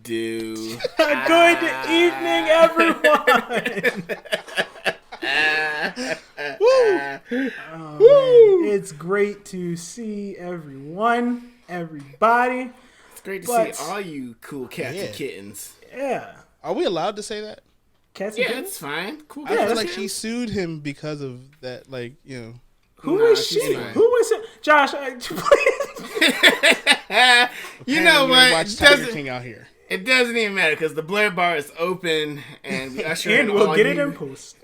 do? Good evening, everyone. Man. It's great to see everyone, everybody. It's great to see all you cool cats and kittens. Yeah. Are we allowed to say that? Cats and kittens? It's fine. Cool. I feel like she sued him because of that, like, you know. Who is she? Who is it? Josh, you know what? Watch Tiger King out here. It doesn't even matter because the Blerd bar is open and we usher in we'll get it in post.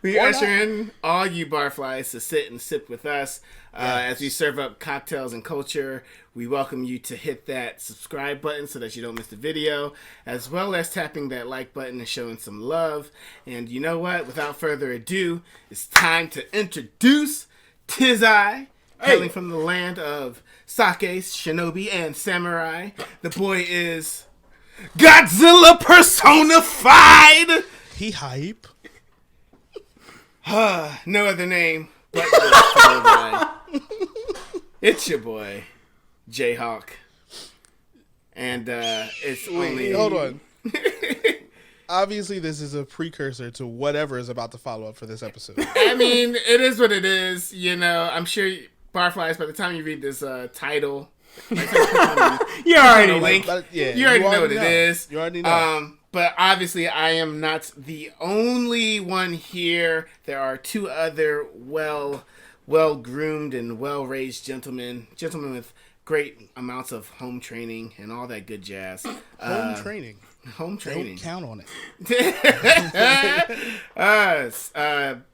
We usher in all you barflies to sit and sip with us as we serve up cocktails and culture. We welcome you to hit that subscribe button so that you don't miss the video, as well as tapping that like button and showing some love. And you know what? Without further ado, it's time to introduce Tizai, hailing from the land of sake, shinobi, and samurai. The boy is Godzilla personified. He hype. No other name but this. It's your boy, Jayhawk. And it's only... Hold on. Obviously, this is a precursor to whatever is about to follow up for this episode. I mean, it is what it is. You know, I'm sure Barflies, by the time you read this title... you already know. You already know what it is. You already know. But obviously, I am not the only one here. There are two other well-groomed and well-raised gentlemen with great amounts of home training and all that good jazz. Home training. Don't count on it.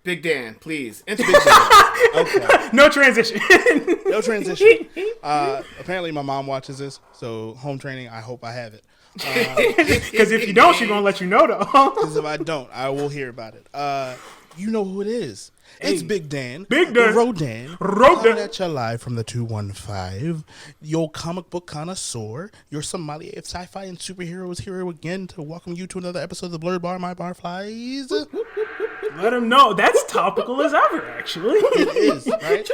Big Dan, please. Big Dan. Okay. No transition. Apparently, my mom watches this, so home training. I hope I have it. Because if you don't, she's gonna let you know though. Because if I don't, I will hear about it. You know who it is. It's Big Dan. Big Dan. Rodan. Coming at you live from the 215. Your comic book connoisseur. Your sommelier of sci-fi and superheroes here again to welcome you to another episode of the Blerd Bar, My Barflies. Let him know. That's topical as ever, actually. It is, right?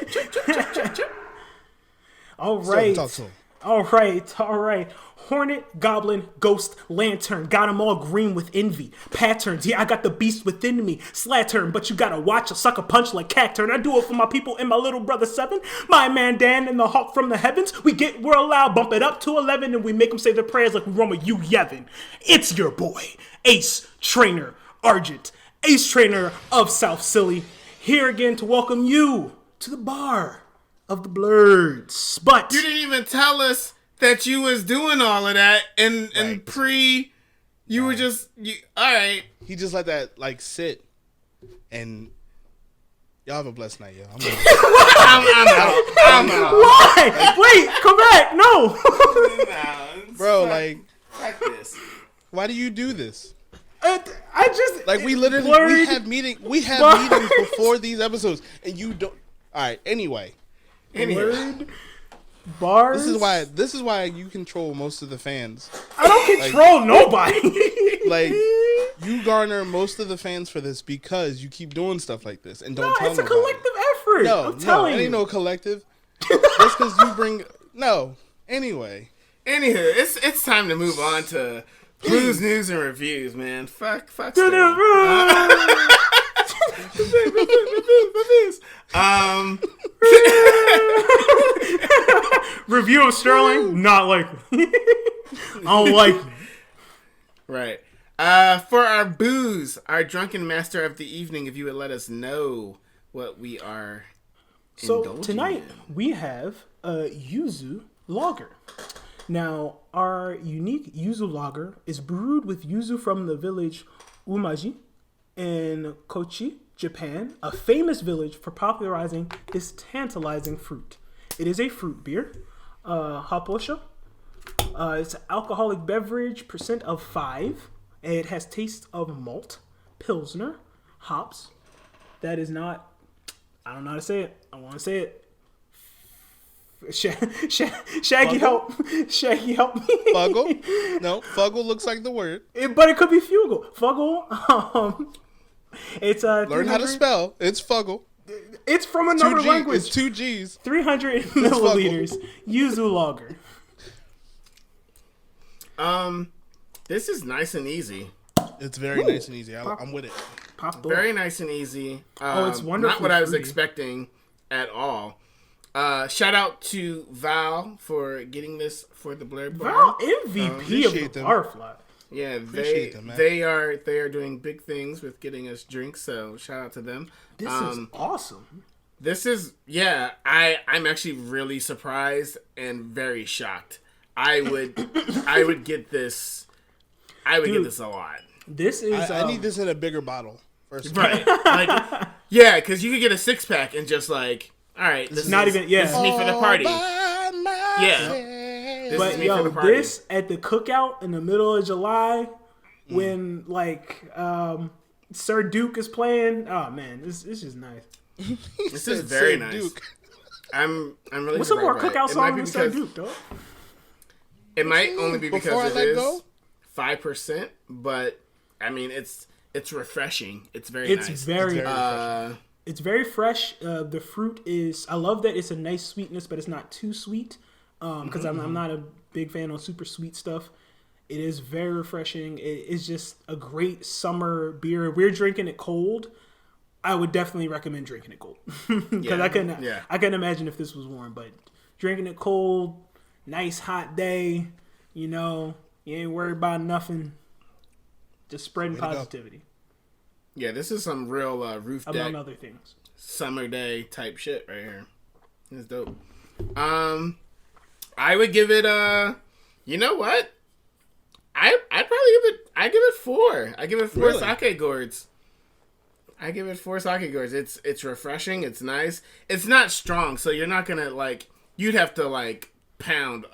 All right. So, talk to him. All right. Hornet, Goblin, Ghost, Lantern. Got them all green with envy. Patterns. Yeah, I got the beast within me. Slattern, but you gotta watch a sucker punch like Cacturn. I do it for my people and my little brother 7. My man Dan and the Hawk from the heavens. We're allowed, bump it up to 11, and we make them say their prayers like we run with you, Yevon. It's your boy, Ace Trainer Argent. Ace Trainer of South Silly. Here again to welcome you to the bar of the Blerds. But you didn't even tell us that you was doing all of that and you were just all right. He just let that like sit, and y'all have a blessed night, yo. I'm out. Why? Wait, come back. No. Bro, like this. Why do you do this? I just like we literally Blerd, we have meetings before these episodes, and you don't. All right. Anyway. Blerd, bars. This is why you control most of the fans. I don't control nobody. Like you garner most of the fans for this because you keep doing stuff like this and don't tell it's a nobody. collective effort. I'm telling it you. ain't no collective. Just because you bring Anyway, it's time to move on to Blues News and Reviews, man. Fuck. Review of Sterling, not likely. I don't like it. Right. For our booze, our drunken master of the evening, if you would let us know what we are indulging tonight in. we have a Yuzu lager. Now, our unique Yuzu lager is brewed with yuzu from the village Umaji in Kochi, Japan, a famous village for popularizing this tantalizing fruit. It is a fruit beer, haposha. It's an alcoholic beverage, percent of 5. It has taste of malt, pilsner, hops. That is not, I don't know how to say it. I want to say it. Shaggy help me. Fuggle? No, Fuggle looks like the word. But it could be Fugle. Fuggle. It's learn how to spell. It's Fuggle. It's from another language. It's 2 G's. 300 milliliters. Yuzu lager. This is nice and easy. It's very nice and easy. I'm with it. Very nice and easy. It's wonderful. Not what I was expecting at all. Shout out to Val for getting this for the Blerd Bar. Val MVP of the Barfly. Yeah, they are doing big things with getting us drinks. So shout out to them. This is awesome. This is I'm actually really surprised and very shocked. I would get this. I would get this a lot. This is. I need this in a bigger bottle. First right? Like, yeah, because you could get a 6-pack and just like, all right, this is me for the party. Yeah, but yo, this at the cookout in the middle of July when like Sir Duke is playing. Oh man, this is nice. This is very nice. Duke. I'm really. What's some more cookout songs than Sir Duke, though? It might only be because it is 5%, but I mean it's refreshing. It's very nice. It's very fresh. The fruit is. I love that it's a nice sweetness, but it's not too sweet. Because I'm not a big fan of super sweet stuff. It is very refreshing. It is just a great summer beer. We're drinking it cold. I would definitely recommend drinking it cold because I couldn't imagine if this was warm. But drinking it cold, nice hot day. You know, you ain't worried about nothing. Just spreading positivity. Yeah, this is some real roof deck, among other things, summer day type shit right here. It's dope. I would give it you know what? I'd give it 4. I give it 4 sake gourds. I give it 4 sake gourds. It's refreshing. It's nice. It's not strong, so you're not gonna like. You'd have to like pound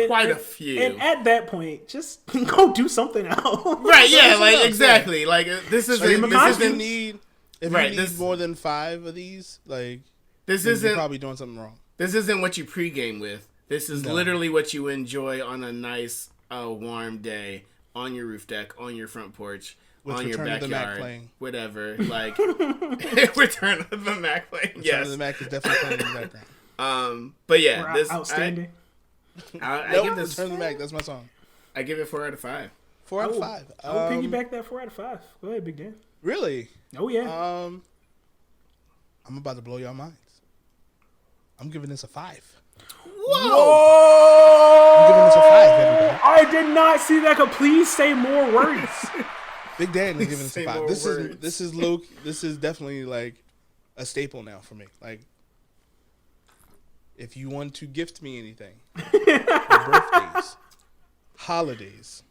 quite a few. And at that point, just go do something else. Right? Yeah. Like exactly. Like this isn't. If you need more than 5 of these, like you're probably doing something wrong. This isn't what you pregame with. This is literally what you enjoy on a nice, warm day on your roof deck, on your front porch, on your backyard, whatever. Like, Return of the Mac playing. Return of the Mac is definitely playing in the background. But yeah, this outstanding. I give this Return of the Mac. That's my song. I give it 4 out of 5. 4 out of 5. I would piggyback that 4 out of 5. Go ahead, Big Dan. Really? Oh yeah. I'm about to blow y'all minds. I'm giving this a 5. Whoa! I'm giving this a 5, everybody. I did not see that. Please say more words. Big Dan is giving this a 5. This is definitely like a staple now for me. Like, if you want to gift me anything, for birthdays, holidays,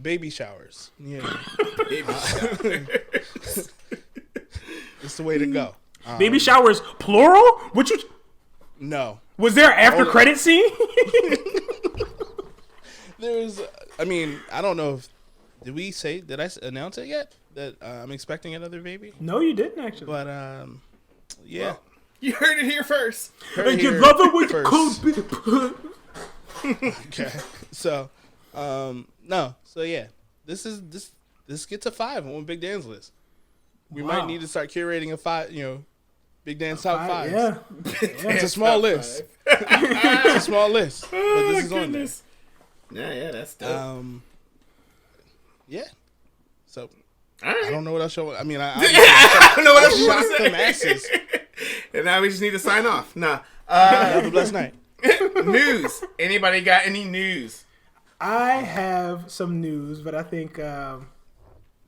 baby showers, baby showers. It's the way to go. Baby showers, plural? Would you? No. Was there an after credit scene? I mean, I don't know if did I announce it yet that I'm expecting another baby? No, you didn't actually. But yeah, well, you heard it here first. You love it when you cold. Okay, so no, so yeah, this gets a 5 on Big Dan's list. We might need to start curating a 5. Big Dan's top 5. Yeah. It's a small list. It's a small list. But this is on there. Yeah, that's dope. Yeah. So, right. I don't know what else I mean, I don't know what else you want to say. Masses. And now we just need to sign off. Nah. Have a blessed night. News. Anybody got any news? I have some news, but I think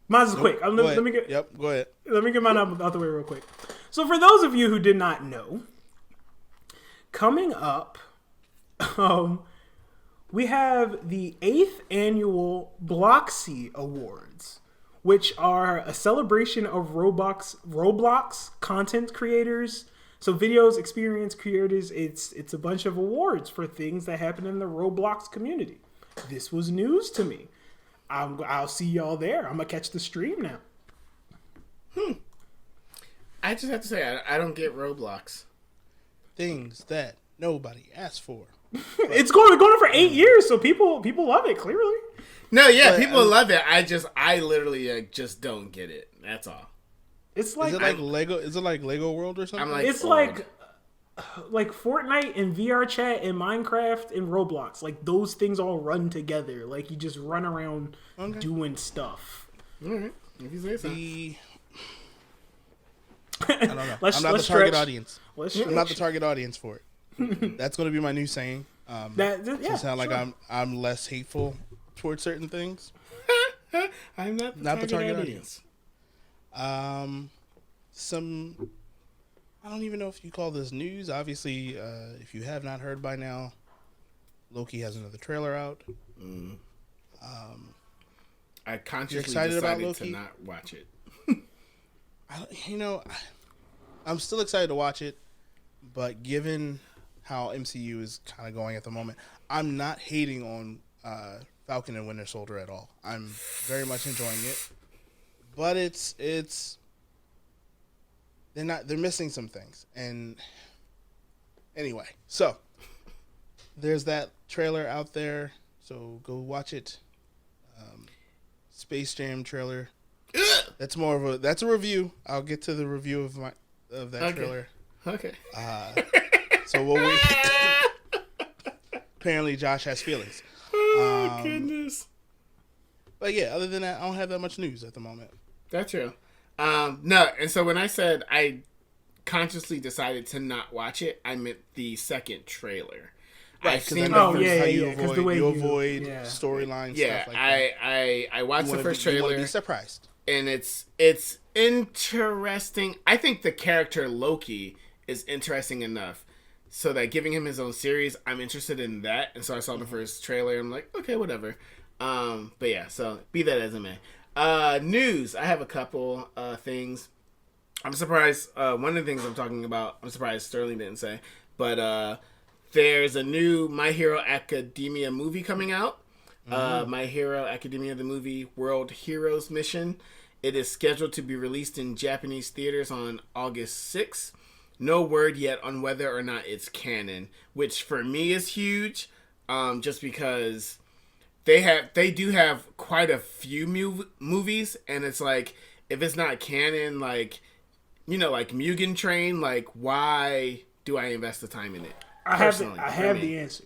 mine's quick. Let me get. Yep. Go ahead. Let me get mine out the way real quick. So, for those of you who did not know, coming up, we have the 8th annual Bloxy Awards, which are a celebration of Roblox content creators. So, videos, experience creators. It's a bunch of awards for things that happen in the Roblox community. This was news to me. I'll see y'all there. I'm gonna catch the stream now. I just have to say, I don't get Roblox. Things that nobody asked for. It's going on for 8 years, so people love it, clearly. No, yeah, but, people love it. I literally just don't get it. That's all. It's like, is it like Lego? Is it like Lego World or something? It's old. Like like Fortnite and VR chat and Minecraft and Roblox, like those things all run together. Like you just run around doing stuff. All right, if you say so. I don't know. I'm not the target audience. I'm not the target audience for it. That's going to be my new saying. To sound like I'm less hateful towards certain things. I'm not the target audience. I don't even know if you call this news. Obviously, if you have not heard by now, Loki has another trailer out. I consciously decided to not watch it. I'm still excited to watch it, but given how MCU is kind of going at the moment, I'm not hating on Falcon and Winter Soldier at all. I'm very much enjoying it, but they're missing some things. And anyway, so there's that trailer out there, so go watch it. Space Jam trailer. That's a review. I'll get to the review of that trailer. Okay. So we'll wait. Apparently Josh has feelings. Oh goodness. But yeah, other than that, I don't have that much news at the moment. That's true. No, and so when I said I consciously decided to not watch it, I meant the second trailer. Right, I've seen how you avoid storylines. Yeah, stuff like that. I watched the first trailer. You want to be surprised. And it's interesting. I think the character Loki is interesting enough so that giving him his own series, I'm interested in that. And so I saw the first trailer and I'm like, okay, whatever. But yeah, so be that as it may. News. I have a couple things. I'm surprised. One of the things I'm talking about, I'm surprised Sterling didn't say, but there's a new My Hero Academia movie coming out. My Hero Academia, the movie World Heroes Mission. It is scheduled to be released in Japanese theaters on August 6th. No word yet on whether or not it's canon, which for me is huge, just because they do have quite a few movies, and it's like, if it's not canon, like, like Mugen Train, like, why do I invest the time in it? I have the answer.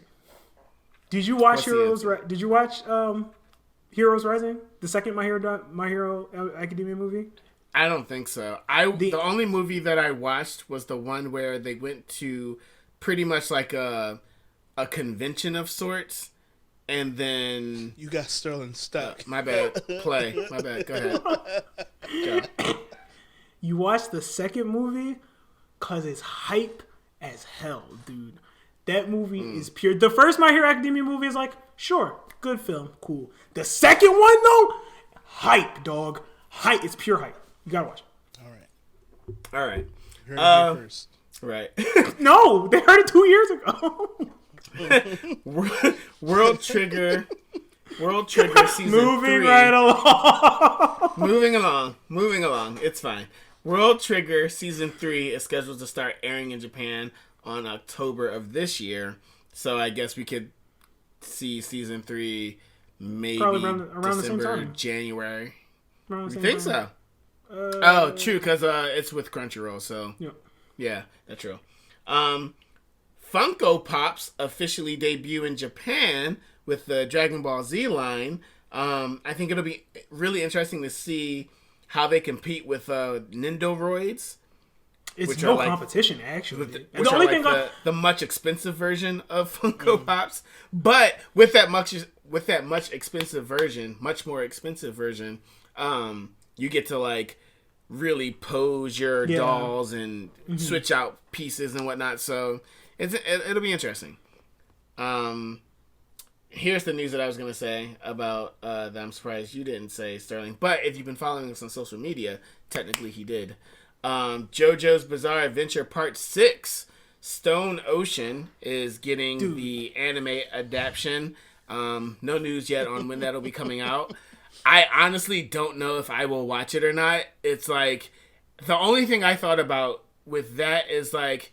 Did you watch Heroes? Did you watch Heroes Rising, the second My Hero Academia movie? I don't think so. The only movie that I watched was the one where they went to pretty much like a convention of sorts, and then you got Sterling stuck. My bad. Play. My bad. Go ahead. Go. You watched the second movie because it's hype as hell, dude. That movie is pure. The first My Hero Academia movie is like, sure, good film, cool. The second one, though, hype, dog. Hype. It's pure hype. You gotta watch it. All right. You heard it first. Right. No, they heard it 2 years ago. World Trigger season 3. Moving right along. Moving along. It's fine. World Trigger season 3 is scheduled to start airing in Japan on October of this year. So I guess we could see season 3 maybe around December, the same time. January. You think so? True, because it's with Crunchyroll, so yeah, that's true. Funko Pops officially debut in Japan with the Dragon Ball Z line. I think it'll be really interesting to see how they compete with Nindoroids. It's no competition, actually. Which are like the much expensive version of Funko Pops. But with that much more expensive version, you get to like really pose your dolls and switch out pieces and whatnot. So it'll be interesting. Here's the news that I was going to say about that I'm surprised you didn't say, Sterling. But if you've been following us on social media, technically he did. JoJo's Bizarre Adventure Part 6, Stone Ocean, is getting the anime adaptation. No news yet on when that'll be coming out. I honestly don't know if I will watch it or not. It's like, the only thing I thought about with that is like,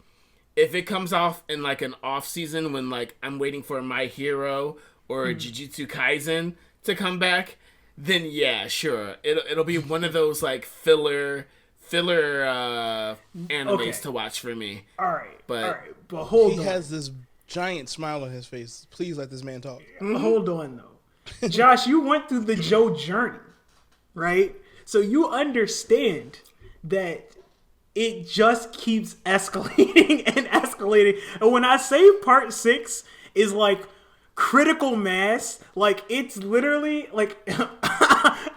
if it comes off in like an off season when like I'm waiting for My Hero or Jujutsu Kaisen to come back, then yeah, sure. It'll be one of those like filler filler animes to watch for me. All right, but hold on. He has this giant smile on his face. Please let this man talk. Hold on, though. Josh, you went through the Joe journey, right? So you understand that it just keeps escalating and escalating. And when I say part 6 is like critical mass, like it's literally like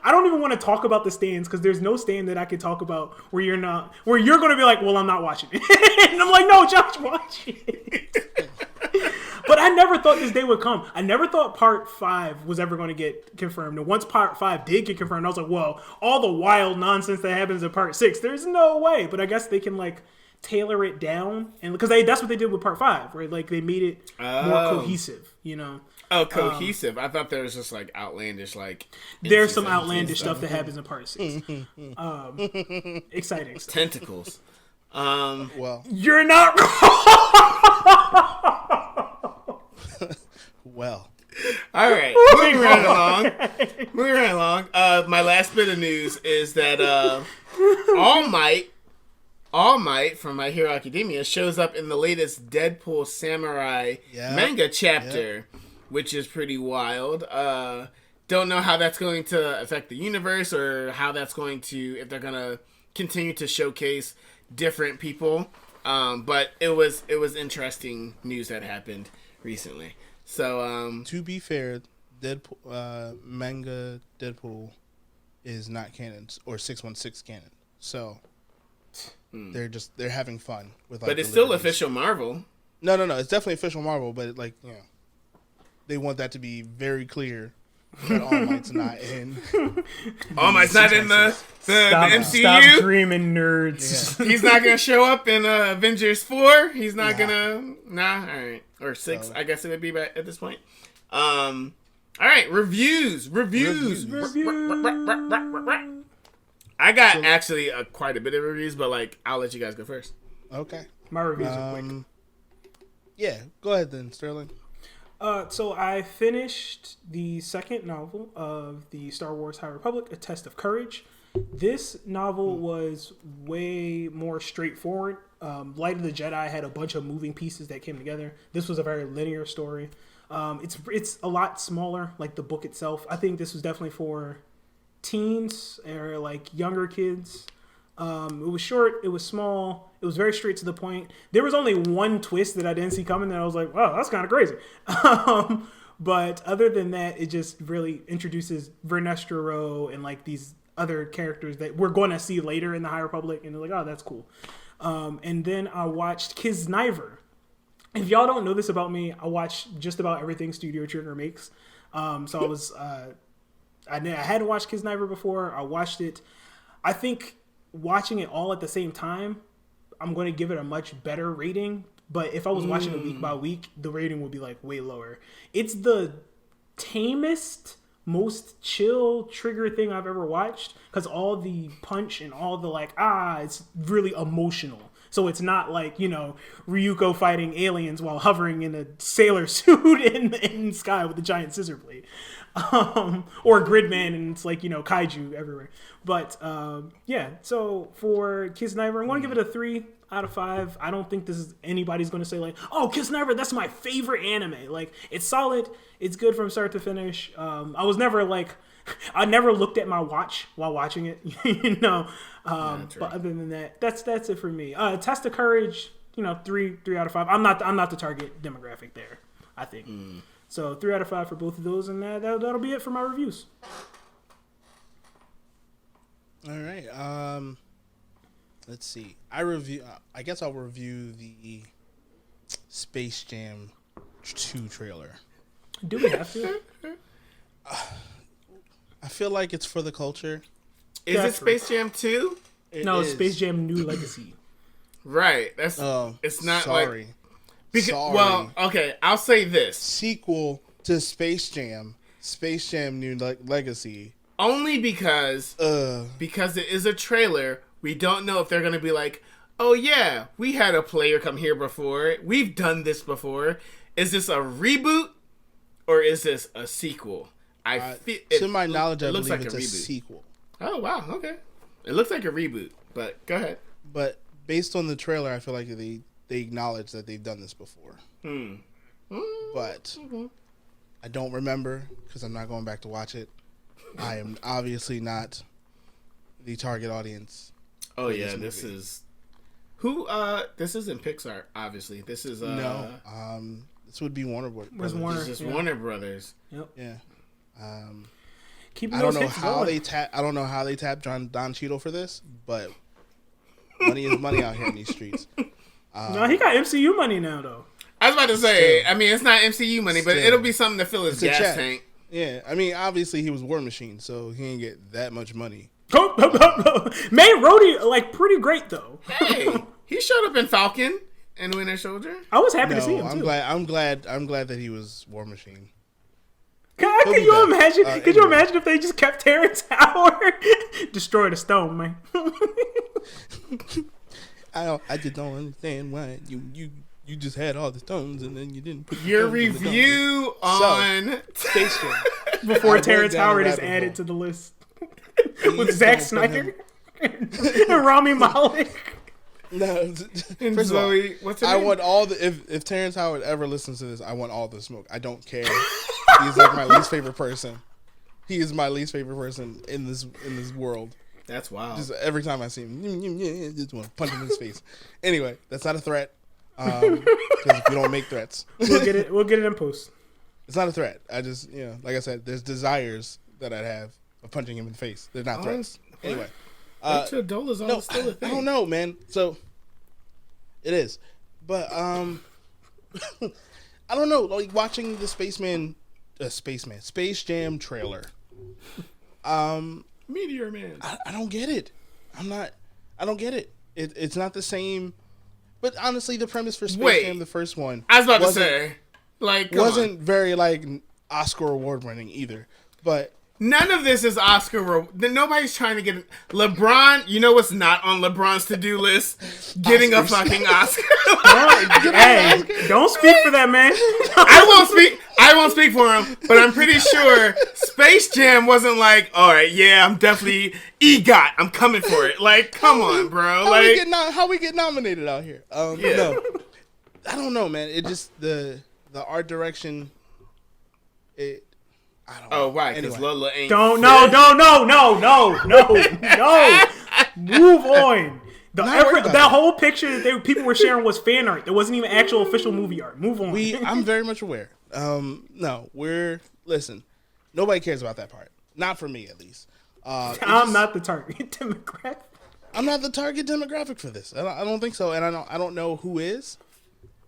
I don't even want to talk about the stands because there's no stand that I can talk about where you're going to be like, well, I'm not watching it. And I'm like, no, Josh, watch it. But I never thought this day would come. I never thought part 5 was ever going to get confirmed. And once part 5 did get confirmed, I was like, well, all the wild nonsense that happens in part 6, there's no way. But I guess they can like tailor it down, and because that's what they did with part 5, right? Like they made it more cohesive, you know. Oh, cohesive. I thought there was just like outlandish, like there's some outlandish stuff that happens in part 6. Exciting stuff. Tentacles. Well, you're not wrong. Well, all right. Moving right along. My last bit of news is that All Might from My Hero Academia shows up in the latest Deadpool Samurai manga chapter, which is pretty wild. Don't know how that's going to affect the universe or how that's going to, if they're going to continue to showcase different people. But it was interesting news that happened recently. So to be fair, Deadpool manga Deadpool is not canon, or 616 canon. So they're having fun with like. But it's still official Marvel. No, it's definitely official Marvel. But like, you know, they want that to be very clear that All Might's not in. All Might's not in the MCU. Stop dreaming, nerds. Yeah. He's not gonna show up in Avengers 4. He's not gonna. Nah, all right, or 6. I guess it would be at this point. All right, reviews. I got actually quite a bit of reviews, but like I'll let you guys go first. Okay, my reviews are quick. Yeah, go ahead then, Sterling. So I finished the second novel of the Star Wars High Republic, A Test of Courage. This novel was way more straightforward. Light of the Jedi had a bunch of moving pieces that came together. This was a very linear story. It's a lot smaller, like the book itself. I think this was definitely for teens or like younger kids. It was short, it was small, it was very straight to the point. There was only one twist that I didn't see coming that I was like, wow, that's kind of crazy. But other than that, it just really introduces Vernestra Rowe and like these other characters that we're going to see later in the High Republic, and they're like, oh, that's cool. And then I watched Kiznaiver. If y'all don't know this about me, I watch just about everything Studio Trigger makes. So I was, I hadn't watched Kiznaiver before. I watched it. I think watching it all at the same time, I'm going to give it a much better rating. But if I was watching it week by week, the rating would be like way lower. It's the tamest, most chill Trigger thing I've ever watched, because all the punch and all the like, it's really emotional. So it's not like, you know, Ryuko fighting aliens while hovering in a sailor suit in the sky with a giant scissor blade. Or Gridman and it's like, you know, Kaiju everywhere. But yeah, so for Kiznaiver, I'm going to give it a 3 out of 5. I don't think anybody's going to say like, oh, Kiznaiver, that's my favorite anime. Like, it's solid. It's good from start to finish. I was never like, I never looked at my watch while watching it, you know. But other than that, that's it for me. Test of Courage, you know, 3 out of 5. I'm not the target demographic there, I think. So 3 out of 5 for both of those, and that'll be it for my reviews. All right. Let's see. I guess I'll review the Space Jam 2 trailer. Do we have to? I feel like it's for the culture. Is it Space Jam 2? No, it's Space Jam New Legacy. Right. That's. It's not sorry. Sorry. Well, okay. I'll say this: sequel to Space Jam New Legacy. Only because it is a trailer. We don't know if they're gonna be like, oh yeah, we had a player come here before. We've done this before. Is this a reboot or is this a sequel? To my knowledge, I believe it's a sequel. Oh wow, okay. It looks like a reboot. But go ahead. But based on the trailer, I feel like they acknowledge that they've done this before. But I don't remember because I'm not going back to watch it. I am obviously not the target audience. Oh yeah, this is who? This isn't Pixar, obviously. This is no. This would be Warner Brothers. This is Warner Brothers. Yep. Yeah. Keeping I don't those know hits how going. they tap. I don't know how they tapped Don Cheadle for this, but money is money out here in these streets. No, he got MCU money now though. I was about to say. I mean, it's not MCU money, but it'll be something to fill his gas tank. Yeah, I mean, obviously he was War Machine, so he didn't get that much money. Made Rhodey like pretty great though. Hey, he showed up in Falcon and Winter Soldier. I was happy to see him too. I'm glad that he was War Machine. Could you imagine? Could you imagine if they just kept Terrence Howard? Destroy the stone, man. I just don't understand why you just had all the stones and then you didn't put your review on Space Jam before Terrence Howard is added to the list with Zack Snyder and Rami Malek. No, first of all, what's her name? I want all the if Terrence Howard ever listens to this, I want all the smoke. I don't care. He's like my least favorite person. He is my least favorite person in this world. That's wild. Just every time I see him, just want to punch him in his face. Anyway, that's not a threat. Because we don't make threats. We'll get it in post. It's not a threat. I just, like I said, there's desires that I'd have of punching him in the face. They're not threats. Anyway. Still a thing. I don't know, man. So, it is. But, I don't know. Like, watching the Space Jam trailer. Meteor Man. I don't get it. I don't get it. It's not the same. But honestly, the premise for Space Jam, the first one, I was about to say, like, wasn't very like Oscar award winning either. But none of this is Oscar. Nobody's trying to get LeBron. You know what's not on LeBron's to-do list? Getting Oscars. A fucking Oscar. Hey, don't speak for that man. I won't speak for him. But I'm pretty sure Space Jam wasn't like, all right, yeah, I'm definitely EGOT. I'm coming for it. Like, come on, bro. How we get nominated out here? No, I don't know, man. It just the art direction. I don't know. Oh, right, because anyway. Lola ain't. No. Move on. That whole picture that people were sharing was fan art. There wasn't even actual official movie art. Move on. I'm very much aware. Listen, nobody cares about that part. Not for me, at least. I'm not the target demographic. I'm not the target demographic for this. I don't think so, and I don't know who is.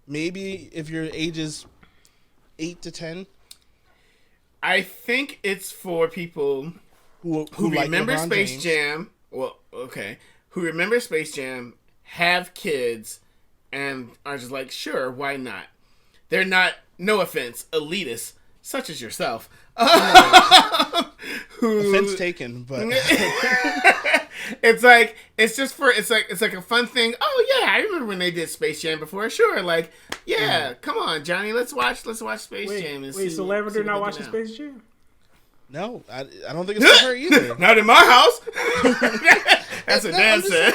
Maybe if your age is 8 to 10. I think it's for people who like remember LeBron Space James. Jam. Well, okay. Who remember Space Jam, have kids, and are just like, sure, why not? They're not, no offense, elitists, such as yourself. Offense taken, but it's like it's like a fun thing. Oh yeah, I remember when they did Space Jam before. Sure, like come on, Johnny, let's watch Space Jam. Wait, so Lavender not watching Space Jam? No, I don't think it's for her either. Not in my house. That's what Dan said.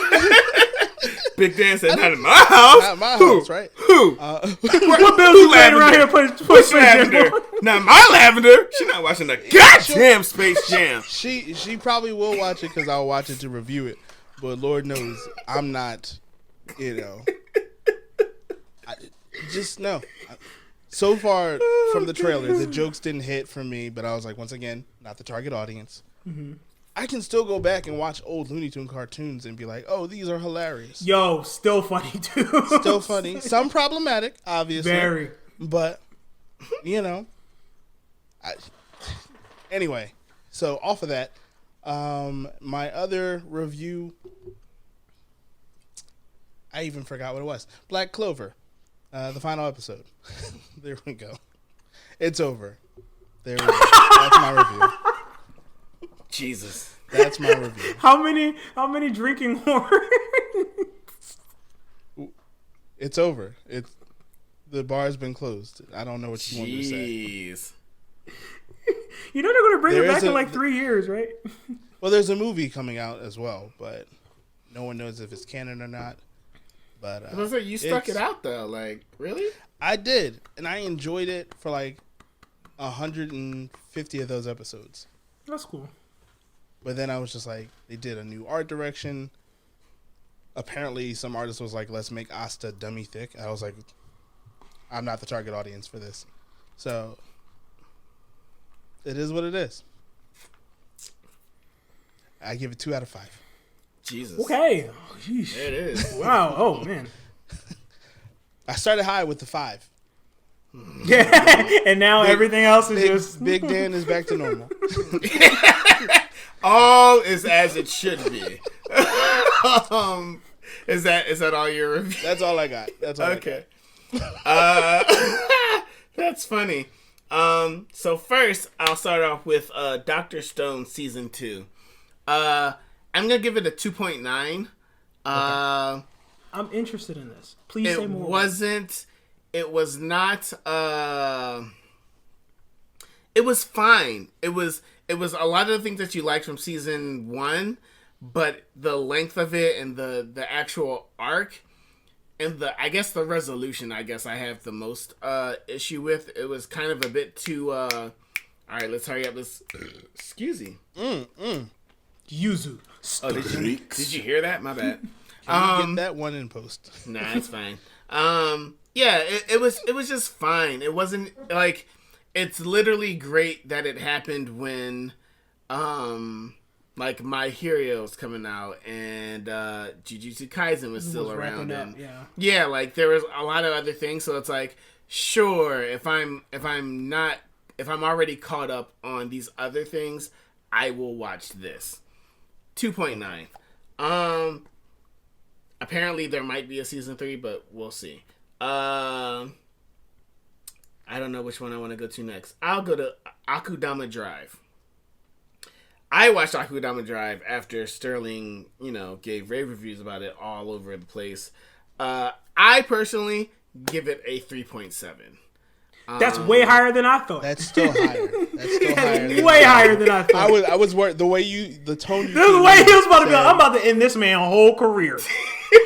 Big Dan said, not in my house. Not my house, right? Who? What Bill you playing around here put Space Lavender? Jam? Not my Lavender. She's not watching the goddamn Space Jam. She probably will watch it because I'll watch it to review it. But Lord knows, I'm not, no. So far from the trailer, the jokes didn't hit for me, but I was like, once again, not the target audience. Mm-hmm. I can still go back and watch old Looney Tunes cartoons and be like, oh, these are hilarious. Yo, still funny, too. Still funny. Some problematic, obviously. Very. But, anyway, so off of that, my other review, I even forgot what it was. Black Clover, the final episode. There we go. It's over. There we go. That's my review. Jesus. That's my review. How many drinking horrors? It's over. The bar's been closed. I don't know what you want me to say. Jeez. You know they're going to bring it back in like 3 years, right? Well, there's a movie coming out as well, but No one knows if it's canon or not. But I was like, you stuck it out though. Like, really? I did, and I enjoyed it for like 150 of those episodes. That's cool. But then I was just like, they did a new art direction. Apparently, some artist was like, let's make Asta dummy thick. I was like, I'm not the target audience for this. So, it is what it is. I give it 2 out of 5. Jesus. Okay. Oh, sheesh. There it is. Wow. Oh, man. I started high with the 5. Yeah. And now everything else is just... Big Dan is back to normal. All is as it should be. Is that all your review? That's all I got. That's all okay. That's funny. So first, I'll start off with Dr. Stone Season 2. I'm going to give it a 2.9. I'm interested in this. Please say more. It was not, it was fine. It was a lot of the things that you liked from Season 1, but the length of it and the actual arc and I guess the resolution, I have the most issue with. It was kind of a bit too, all right, let's hurry up. Excuse me. Yuzu. Oh, did you hear that? My bad. Can you get that one in post? Nah, it's fine. Yeah, it was just fine. It wasn't like, it's literally great that it happened when, like My Hero's coming out and Jujutsu Kaisen was still around. Up, yeah, like there was a lot of other things. So it's like, sure, if I'm already caught up on these other things, I will watch this. 2.9. Apparently there might be a season 3, but we'll see. I don't know which one I want to go to next. I'll go to Akudama Drive. I watched Akudama Drive after Sterling, gave rave reviews about it all over the place. I personally give it a 3.7. That's way higher than I thought. That's still higher. Way higher than I thought. I was worried the way the tone. The way he was about to be, I'm about to end this man's whole career.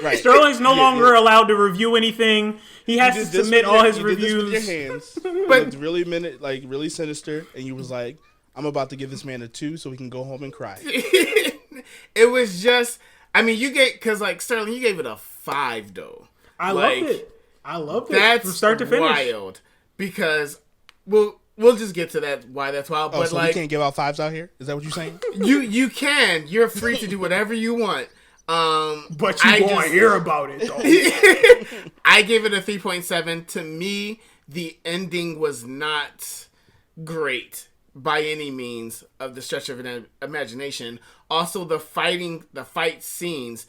Right. Sterling's no longer allowed to review anything. He has to submit all his reviews. You did this with your hands, but it's really really sinister. And you was like, I'm about to give this man a 2 so he can go home and cry. It was just, because Sterling, you gave it a 5 though. I loved it. Loved it. That's from start to finish. Wild. Because we'll just get to that why that's wild. Oh, but so we can't give out 5s out here? Is that what you're saying? You can. You're free to do whatever you want. But you won't hear about it though. I gave it a 3.7. To me, the ending was not great by any means of the stretch of an imagination. Also, the fight scenes,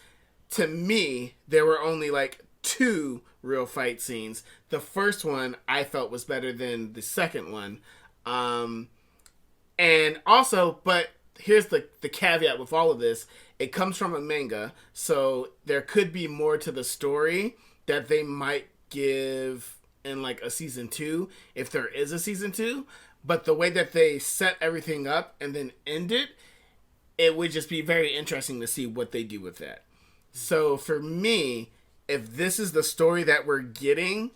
to me, there were only like 2 real fight scenes. The first one I felt was better than the second one. And also, but here's the caveat with all of this. It comes from a manga, so there could be more to the story that they might give in like a season 2, if there is a season 2. But the way that they set everything up and then end it, it would just be very interesting to see what they do with that. So for me, if this is the story that we're getting,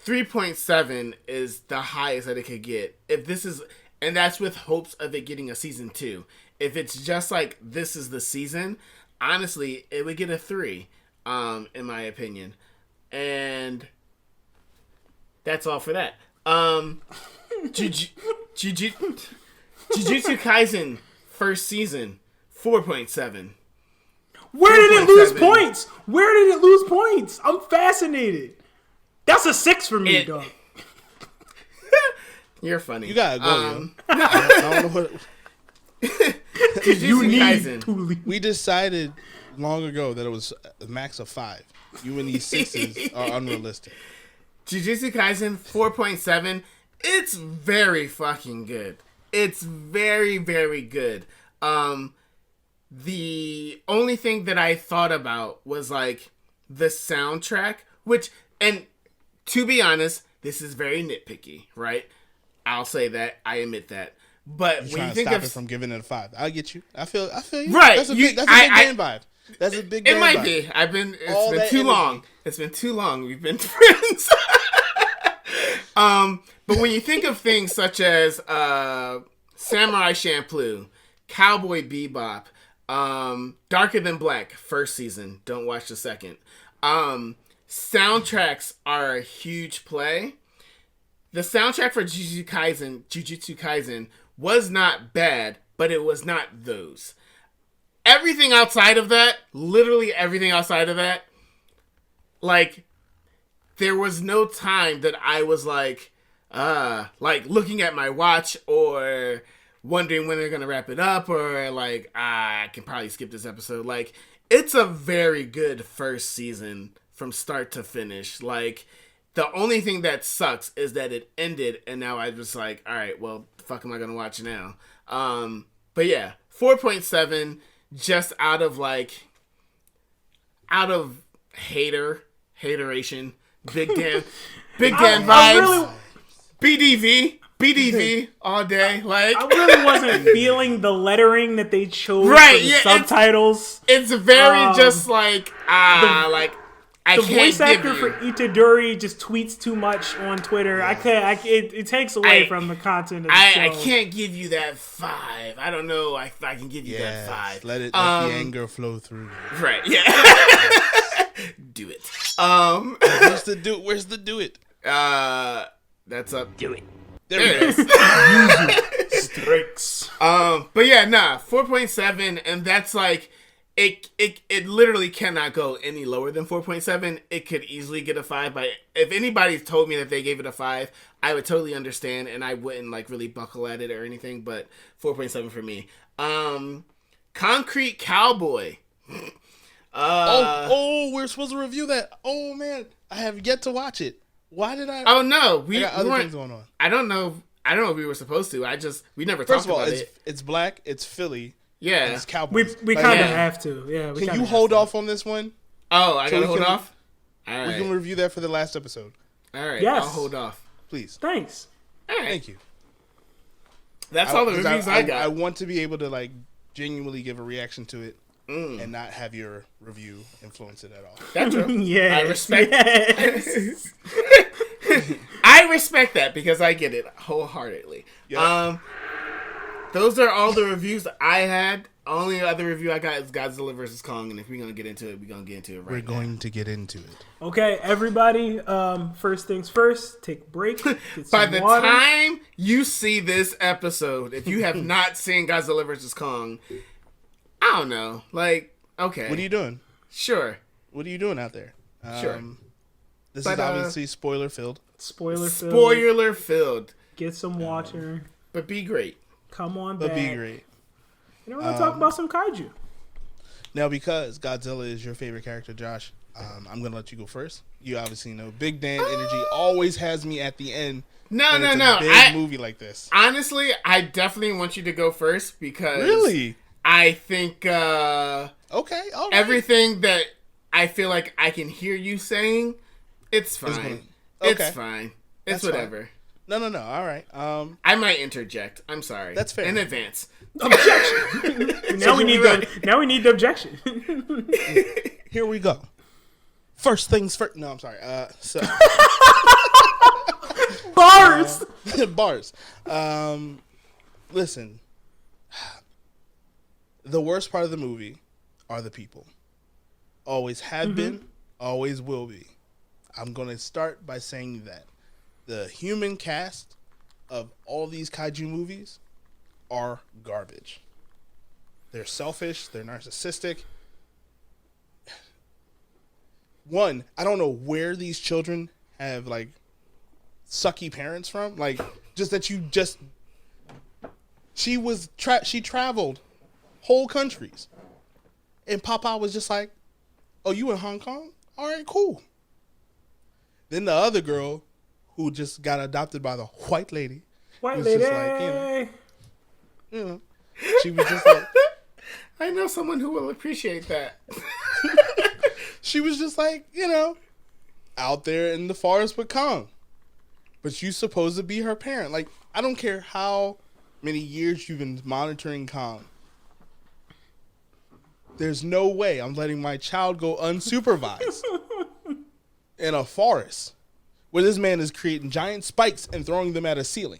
3.7 is the highest that it could get. If this is, and that's with hopes of it getting a season 2. If it's just like, this is the season, honestly, it would get a 3, in my opinion. And that's all for that. Jujutsu Kaisen, first season, 4.7. Where did it lose points? Where did it lose points? I'm fascinated. That's a 6 for me, dog. You're funny. You gotta go, I don't know what... You need to leave. We decided long ago that it was a max of 5. You and these 6s are unrealistic. Jujutsu Kaisen 4.7. It's very fucking good. It's very, very good. The only thing that I thought about was like the soundtrack, which, and to be honest, this is very nitpicky, right? I'll say that. I admit that. But You're when trying you to think stop of it from giving it a 5. I get you. I feel you. Right. That's a big Dan vibe. That's a big Dan It might vibe. be. All It's been that too energy. long. It's been too long. We've been friends. But when you think of things such as Samurai Champloo, Cowboy Bebop, Darker Than Black, first season, don't watch the second. Soundtracks are a huge play. The soundtrack for Jujutsu Kaisen was not bad, but it was not those. Everything outside of that, literally everything outside of that, like, there was no time that I was like looking at my watch or wondering when they're going to wrap it up or like, I can probably skip this episode. Like, it's a very good first season from start to finish. Like, the only thing that sucks is that it ended and now I was like, all right, well, the fuck am I going to watch now? But yeah, 4.7 just out of hateration. Big Dan vibes. BDV all day. Like, I really wasn't feeling the lettering that they chose for the subtitles. It's very just like I the can't voice give actor you. for Itadori just tweets too much on Twitter. Yeah. It takes away from the content of the show. I can't give you that 5. I don't know if I can give you that 5. Let the anger flow through. Right, yeah. Do it. Where's the do it? That's up. Do it. There it is. Strikes. But yeah, 4.7, and that's like it literally cannot go any lower than 4.7. It could easily get a 5. But if anybody told me that they gave it a 5, I would totally understand, and I wouldn't like really buckle at it or anything. But 4.7 for me. Concrete Cowboy. We're supposed to review that. Oh man, I have yet to watch it. Why did I? Oh no, I got other things going on. I don't know if we were supposed to. We never First talked of all, about it. it's black, it's Philly, Yeah, and it's Cowboys. We Like, kind of yeah. have to. Yeah. We Can kinda you have hold to. off on this one? Oh, I gotta we hold can- off. All We right, can review that for the last episode, all right. Yes. I'll hold off. please. Thanks. All right, Thank you. that's all the 'Cause reviews I got. I want to be able to like genuinely give a reaction to it and not have your review influence it at all. That's true. Yes. I respect. Yes. I respect that because I get it wholeheartedly. Yep. Those are all the reviews I had. Only other review I got is Godzilla vs. Kong, and if we're gonna get into it, we're gonna get into it right We're now. going to get into it. Okay, everybody. First things first. Take a break. Get By some the water. time you see this episode, if you have not seen Godzilla vs. Kong, I don't know. Like, okay. What are you doing? Sure. What are you doing out there? Sure. This But, is obviously spoiler filled. Spoiler filled. Spoiler filled. Get some water. But be great. Come on But back. be great. And we're gonna talk about some kaiju. Now, because Godzilla is your favorite character, Josh, I'm gonna let you go first. You obviously know Big Dan energy always has me at the end. No. when it's a big movie like this. Honestly, I definitely want you to go first because Really? I think Okay. All right. everything that I feel like I can hear you saying, it's fine. Okay. It's fine. It's That's fine. whatever. No. All right. I might interject. I'm sorry. That's fair. In advance. Objection. now we need the objection. Here we go. First things first. No, I'm sorry. So Bars. bars. Listen. The worst part of the movie are the people. Always have been, always will be. I'm going to start by saying that the human cast of all these kaiju movies are garbage. They're selfish, they're narcissistic. One, I don't know where these children have like sucky parents from. Like she traveled whole countries. And Papa was just like, "Oh, you in Hong Kong? All right, cool." Then the other girl who just got adopted by the white lady. White was lady. just like, you know, she was just like, I know someone who will appreciate that. she was just like, out there in the forest with Kong. But you supposed to be her parent. Like, I don't care how many years you've been monitoring Kong. There's no way I'm letting my child go unsupervised in a forest where this man is creating giant spikes and throwing them at a ceiling.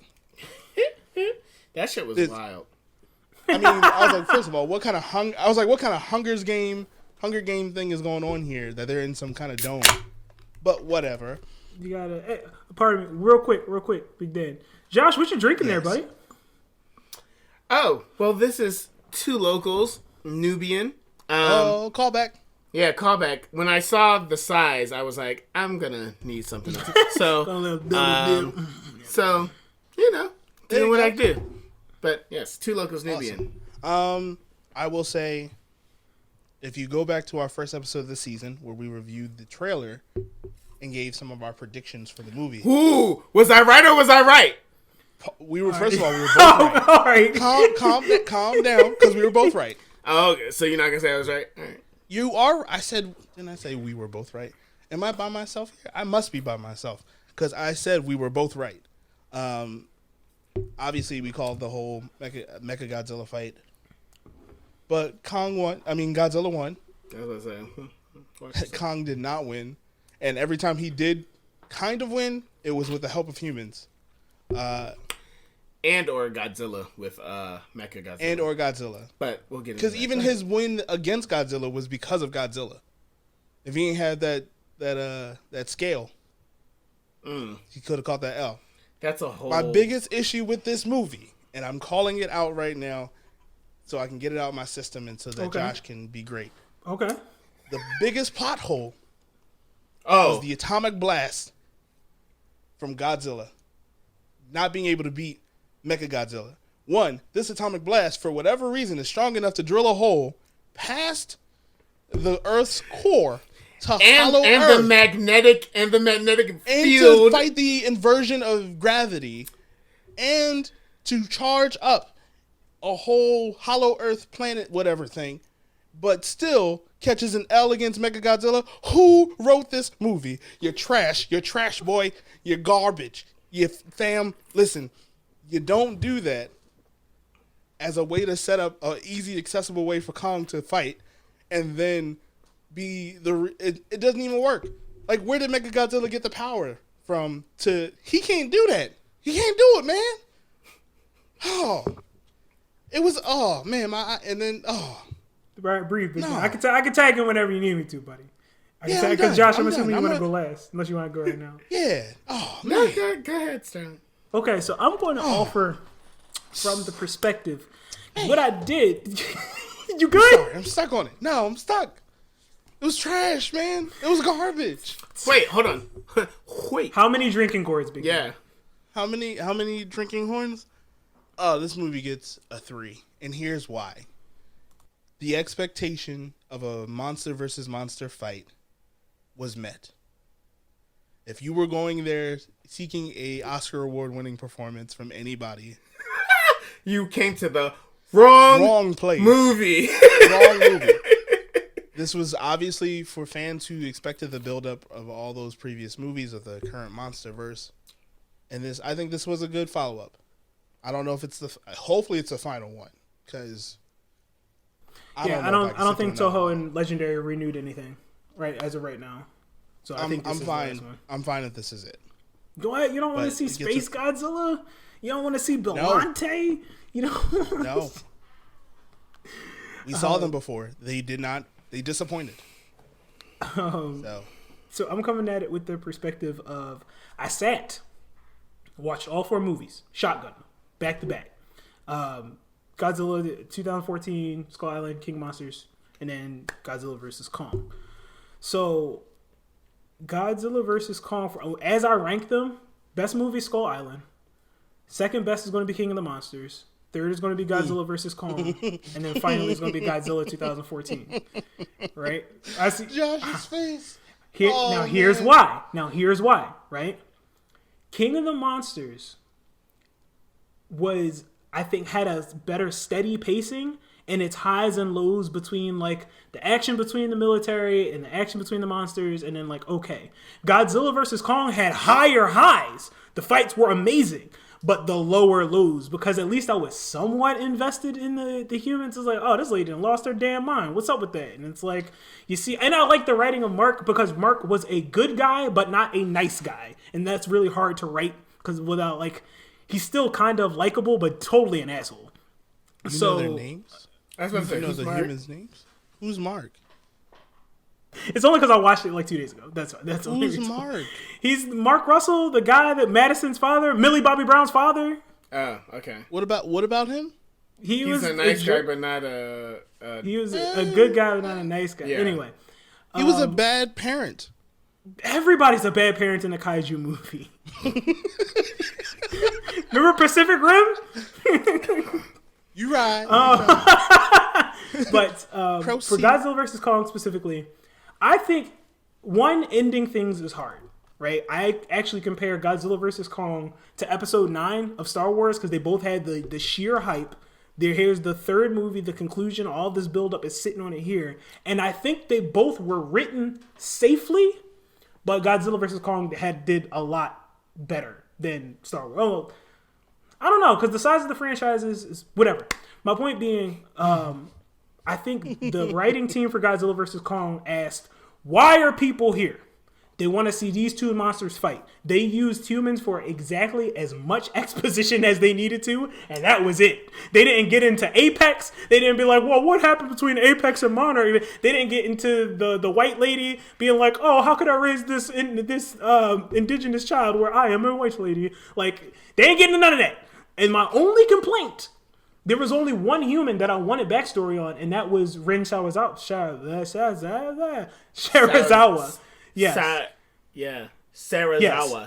That shit was wild. I mean, I was like, first of all, what kind of Hunger Game thing is going on here that they're in some kind of dome? But whatever. You gotta. Hey, pardon me, real quick, Big Dan. Josh, what you drinking there, buddy? Oh, well, this is Two Locals, Nubian. Callback. Yeah, callback. When I saw the size, I was like, I'm gonna need something else. So, doing what I do. But yes, Two Locals, Nubian. Awesome. I will say, if you go back to our first episode of the season where we reviewed the trailer and gave some of our predictions for the movie. Ooh, was I right or was I right? We were both right. All right. Calm down, because we were both right. Oh, okay. So you're not gonna say I was right? All right. You are. Didn't I say we were both right? Am I by myself here? I must be by myself, because I said we were both right. Obviously, we called the whole Mecha Godzilla fight, but Godzilla won. I was gonna say, Kong did not win, and every time he did kind of win, it was with the help of humans. And or Godzilla with Mecha Godzilla. And or Godzilla. But we'll get into that. Because even his win against Godzilla was because of Godzilla. If he ain't had that scale, he could have caught that L. That's a whole... My biggest issue with this movie, and I'm calling it out right now so I can get it out of my system and so that Josh can be great. Okay. The biggest plot hole was the atomic blast from Godzilla not being able to beat Mechagodzilla. One, this atomic blast, for whatever reason, is strong enough to drill a hole past the Earth's core to hollow Earth. The magnetic field. And to fight the inversion of gravity. And to charge up a whole hollow Earth planet, whatever thing. But still catches an L against Mechagodzilla. Who wrote this movie? You're trash, boy. You're garbage. Fam, listen, you don't do that as a way to set up an easy, accessible way for Kong to fight, and then it doesn't even work. Like, where did Mechagodzilla get the power from? He can't do that. He can't do it, man. Right, breathe. No. I can tag him whenever you need me to, buddy. Because Josh, I'm assuming you want to go last, unless you want to go right now. Yeah. Oh man. Go ahead, Sterling. Okay, so I'm going to offer from the perspective what I did. You good? Sorry, I'm stuck on it. No, I'm stuck. It was trash, man. It was garbage. Wait, hold on. Wait. How many drinking gourds? Big yeah. How many drinking horns? Oh, this movie gets a 3, and here's why. The expectation of a monster versus monster fight was met. If you were going there seeking a Oscar award-winning performance from anybody, you came to the wrong place. Movie. Wrong movie. This was obviously for fans who expected the build-up of all those previous movies of the current MonsterVerse, and I think this was a good follow-up. I don't know if hopefully it's the final one, because I don't think Toho and Legendary renewed anything right as of right now. So I think this is fine. The last one. I'm fine if this is it. Go ahead. You don't want to see Space Godzilla? You don't want to see Belmonte? No. You know? No. We saw them before. They did not. They disappointed. So I'm coming at it with the perspective of I watched all 4 movies, shotgun, back to back. Godzilla 2014, Skull Island, King of Monsters, and then Godzilla vs. Kong. So Godzilla vs. Kong, as I rank them, best movie Skull Island, second best is going to be King of the Monsters, third is going to be Godzilla vs. Kong, and then finally is going to be Godzilla 2014. Right? I see Josh's face. Here's why. Right? King of the Monsters was, I think, had a better steady pacing and its highs and lows between like the action between the military and the action between the monsters, and then Godzilla vs. Kong had higher highs. The fights were amazing, but the lower lose, because at least I was somewhat invested in the humans. It's like, oh, this lady done lost her damn mind. What's up with that? And it's like, you see, and I like the writing of Mark because Mark was a good guy, but not a nice guy. And that's really hard to write because without, like, he's still kind of likable, but totally an asshole. You know their names? That's what I'm saying. You know the humans' names? Who's Mark? It's only because I watched it like 2 days ago. That's Who's Mark? He's Mark Russell, the guy that Madison's father, Millie Bobby Brown's father. Oh, okay. What about him? He's a nice guy, but not a. He was a good guy, but not a nice guy. Yeah. Anyway, He was a bad parent. everybody's a bad parent in a kaiju movie. Remember Pacific Rim? You right. But for Godzilla vs. Kong specifically, I think ending things is hard, right? I actually compare Godzilla vs. Kong to Episode 9 of Star Wars because they both had the sheer hype. Here's the third movie, the conclusion, all this buildup is sitting on it here. And I think they both were written safely, but Godzilla vs. Kong did a lot better than Star Wars. Oh, I don't know, because the size of the franchise is whatever. My point being, I think the writing team for Godzilla vs. Kong asked, why are people here? They want to see these two monsters fight. They used humans for exactly as much exposition as they needed to, and that was it. They didn't get into Apex. They didn't be like, well, what happened between Apex and Monarch? They didn't get into the white lady being like, oh, how could I raise this indigenous child where I am a white lady? Like, they ain't getting into none of that. And my only complaint, there was only one human that I wanted backstory on, and that was Rin Shirazawa. Yes. Sarazawa. Yes.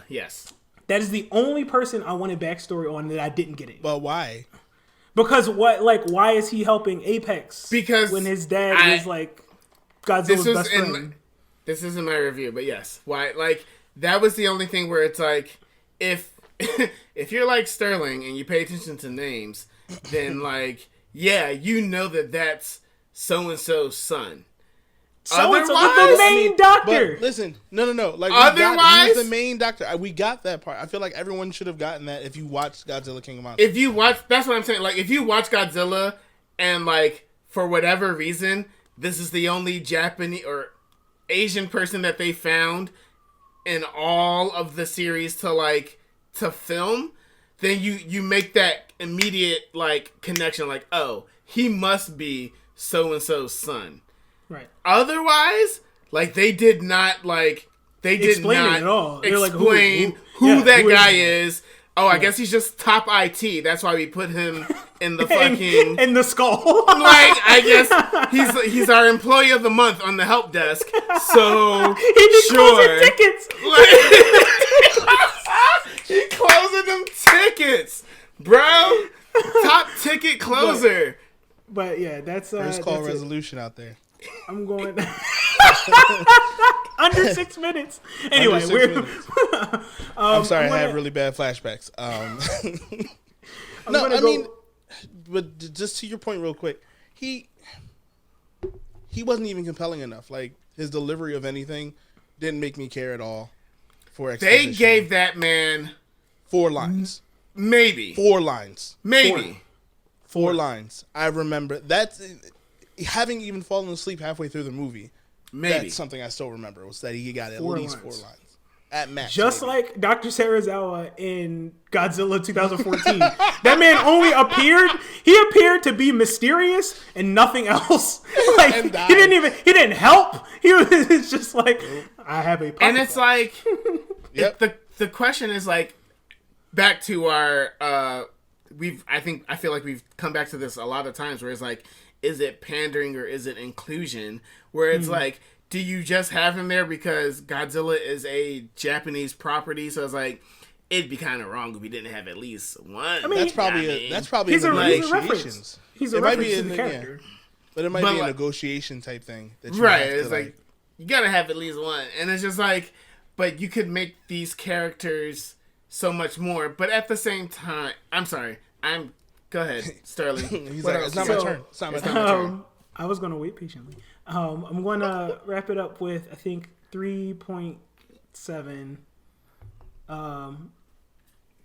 Yes. That is the only person I wanted backstory on that I didn't get it. But why? Because why is he helping Apex? Because when his dad is like Godzilla's best friend. This isn't my review, but yes. Why? Like, that was the only thing where it's like, if you're like Sterling and you pay attention to names, then like, yeah, you know that's so-and-so's son. Otherwise, the main doctor. But listen, no. Like, he was the main doctor. We got that part. I feel like everyone should have gotten that if you watched Godzilla King of Monsters. If you watch, that's what I'm saying. Like, if you watch Godzilla and like for whatever reason, this is the only Japanese or Asian person that they found in all of the series to film, then you make that immediate like connection. Like, oh, he must be so and so's son. Right. Otherwise, like, they did not explain it at all. Explain who that guy is. Oh, I guess he's just top IT. That's why we put him in the fucking in the skull. Like, I guess he's our employee of the month on the help desk. So he did closing tickets. He closing them tickets, bro. Top ticket closer. But yeah, that's first call resolution out there. I'm going under 6 minutes. Anyway, I'm sorry, I have really bad flashbacks. But just to your point, real quick, he wasn't even compelling enough. Like, his delivery of anything didn't make me care at all. For exposition. They gave that man 4 lines, maybe 4 lines, maybe 4 lines. I remember that's. Having even fallen asleep halfway through the movie, that's something I still remember, was that he got at least 4 lines. At max. Just like Dr. Sarazawa in Godzilla 2014. That man only he appeared to be mysterious and nothing else. Like, he didn't help. He was just like, I have a pocket. And it's like, the question is like, back to our, I feel like we've come back to this a lot of times where it's like, is it pandering or is it inclusion? Where it's like, do you just have him there because Godzilla is a Japanese property? So it's like, it'd be kind of wrong if we didn't have at least one. I mean, that's probably he's in the negotiations. He's a reference to the character. But it might be a negotiation type thing. That you right. have to, it's like, you gotta have at least one. And it's just like, but you could make these characters so much more. But at the same time, I'm sorry. Go ahead, Sterling. He's like, it's not my turn. It's not my turn. I was going to wait patiently. I'm going to wrap it up with, I think, 3.7.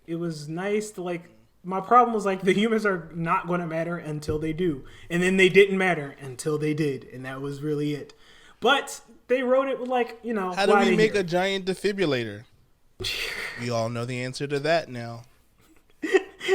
It was nice to like. My problem was like the humans are not going to matter until they do, and then they didn't matter until they did, and that was really it. But they wrote it with like, you know, how do we make a giant defibrillator? We all know the answer to that now.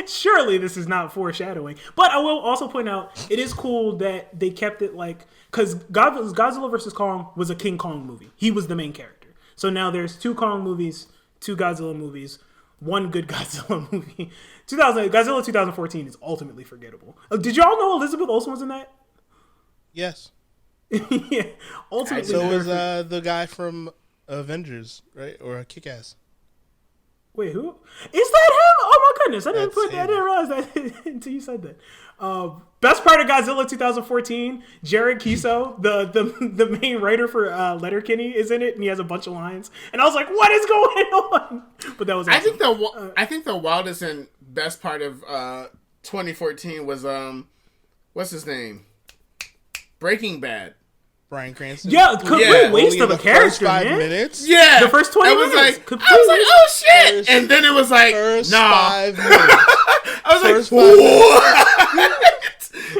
Surely this is not foreshadowing. But I will also point out, it is cool that they kept it like, because Godzilla vs. Kong was a King Kong movie. He was the main character. So now there's 2 Kong movies, 2 Godzilla movies, 1 good Godzilla movie. Godzilla 2014 is ultimately forgettable. Did y'all know Elizabeth Olsen was in that? Yes. Yeah. Ultimately. So was the guy from Avengers, right? Or Kick-Ass. Wait, who? Is that him? Oh my goodness. I didn't realize that until you said that. Best part of Godzilla 2014, Jared Kiso, the main writer for Letterkenny, is in it, and he has a bunch of lines. And I was like, what is going on? But that was awesome. I think the wildest and best part of 2014 was what's his name? Breaking Bad. Bryan Cranston. Yeah, complete waste of a character, first 5 man. minutes. Yeah, the first 20 minutes. I was like, oh shit! And then it was like, first nah. 5 minutes. I was like, what?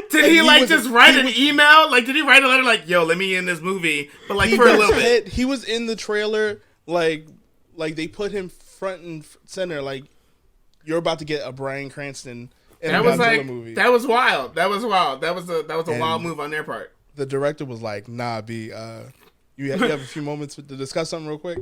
Did he like just write an email? Like, did he write a letter like, yo, let me in this movie? But like for a little bit. He was in the trailer, like they put him front and center, like, you're about to get a Bryan Cranston in a Godzilla movie. That was wild. That was a wild move on their part. The director was like, nah, B, you have a few moments to discuss something real quick?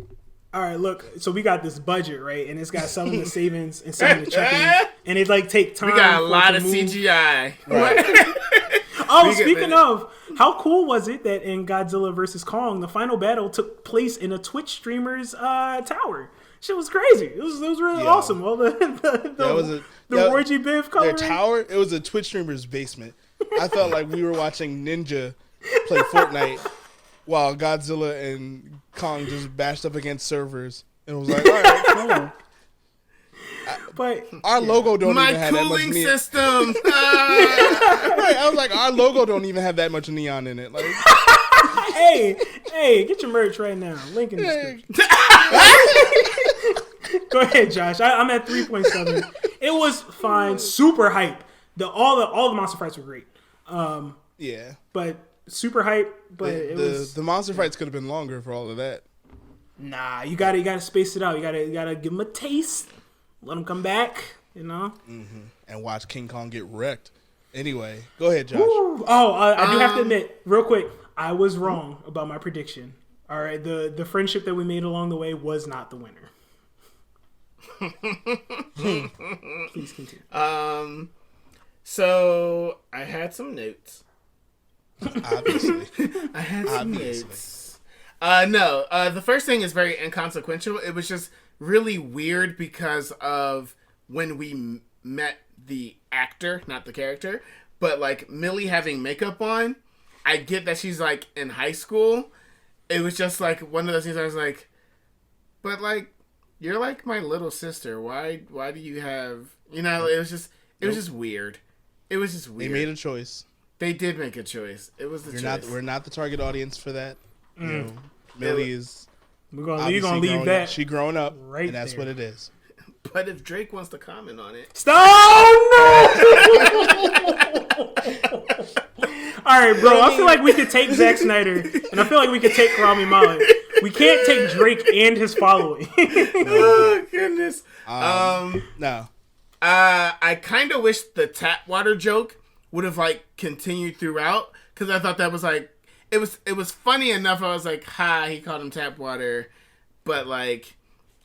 All right, look, so we got this budget, right? And it's got some of the savings and some of the check-ins. And it like take time. We got a lot of CGI. Right. Speaking of, how cool was it that in Godzilla vs. Kong, the final battle took place in a Twitch streamer's tower? Shit was crazy. It was really awesome. All the Roy G. Biv coloring. Their tower, it was a Twitch streamer's basement. I felt like we were watching Ninja play Fortnite while Godzilla and Kong just bashed up against servers. And it was like, all right, cool. But our logo don't even have that much cooling neon. system. Right, I was like, our logo don't even have that much neon in it. Like, hey, get your merch right now. Link in the description. Go ahead, Josh. I'm at 3.7. It was fine. Super hype. All the monster fights were great. yeah, but super hype. But the monster fights could have been longer for all of that. Nah, you gotta space it out. You gotta give them a taste. Let them come back. You know. Mm-hmm. And watch King Kong get wrecked. Anyway, go ahead, Josh. I do have to admit, real quick, I was wrong about my prediction. All right, the friendship that we made along the way was not the winner. Please continue. So I had some notes. Obviously. I had some notes. The first thing is very inconsequential. It was just really weird because of when we met the actor, not the character, but like Millie having makeup on. I get that she's like in high school. It was just like one of those things I was like, but like, you're like my little sister. Why do you have, it was just weird. It was just weird. They made a choice. They did make a choice. It was the choice. We're not the target audience for that. Millie is. You're gonna leave that. She grown up, right, and that's there. what it is. But if Drake wants to comment on it, stop! All right, bro. I feel like we could take Zack Snyder, and I feel like we could take Rami Malek. We can't take Drake and his following. Oh goodness. No. I kind of wish the tap water joke would have like continued throughout, because I thought that was like it was funny enough. I was like, ha, he called him tap water, but like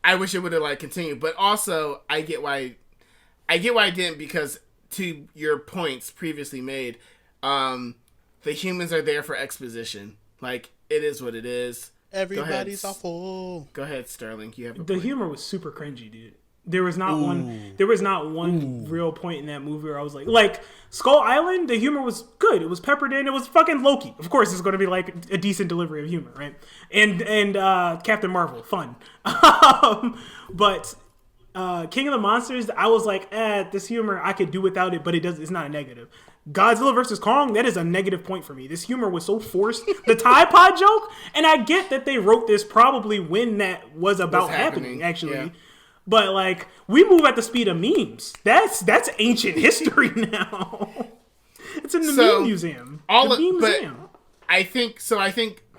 I wish it would have like continued. But also I get why I didn't, because to your points previously made, the humans are there for exposition. Like, it is what it is. Everybody's awful. Go ahead, Sterling. You have a the point. humor was super cringy, dude. There was not one real point in that movie where I was like Skull Island, the humor was good. It was peppered in. It was fucking Loki. Of course, it's going to be like a decent delivery of humor, right? And Captain Marvel, fun. But King of the Monsters, I was like, this humor, I could do without it, but it's not a negative. Godzilla vs. Kong, that is a negative point for me. This humor was so forced. The Tide Pod joke, and I get that they wrote this probably when that was about happening, actually. But like we move at the speed of memes. That's ancient history now. It's in the meme museum. I think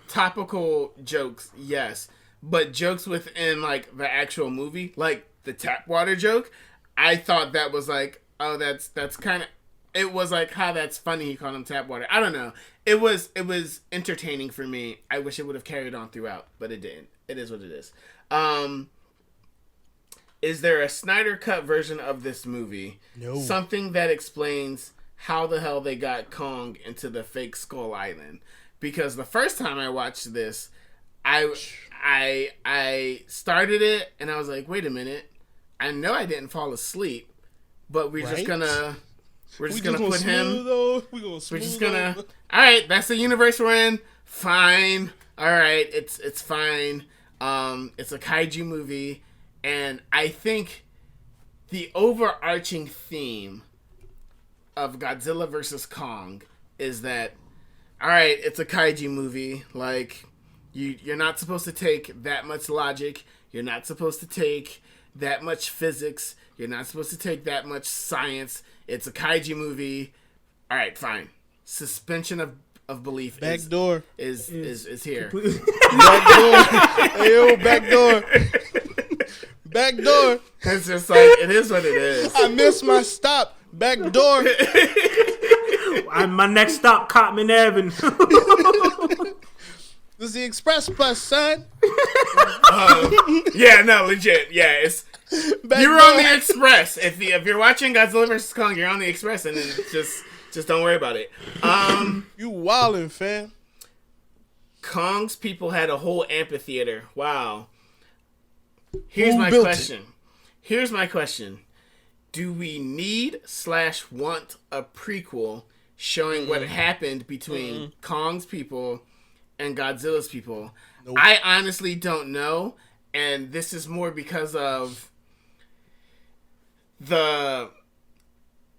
topical jokes, yes, but jokes within like the actual movie, like the tap water joke, I thought that was like, oh, that's kind of. It was like, how that's funny. He called him tap water. I don't know. It was entertaining for me. I wish it would have carried on throughout, but it didn't. It is what it is. Is there a Snyder Cut version of this movie? No. Something that explains how the hell they got Kong into the fake Skull Island? Because the first time I watched this, I started it and I was like, wait a minute. I know I didn't fall asleep, but we're just gonna put him. We're just gonna. All right, that's the universe we're in. Fine. All right, it's fine. It's a kaiju movie, and I think the overarching theme of Godzilla versus Kong is that, all right, it's a kaiju movie. Like, you're not supposed to take that much logic. You're not supposed to take that much physics. You're not supposed to take that much science. It's a kaiju movie. All right, fine. Suspension of belief is here. Back door. Ayo, back door. Back door. It's just like, it is what it is. I missed my stop. Back door. My next stop, Cotman Avenue. This is the Express Bus, son. Yeah, no, legit. Yeah, it's you're on the Express. If you're watching Godzilla vs. Kong, you're on the Express, and then just don't worry about it. You wildin', fam. Kong's people had a whole amphitheater. Wow. Here's my question. Do we need/want a prequel showing what happened between Kong's people and Godzilla's people? Nope. I honestly don't know, and this is more because of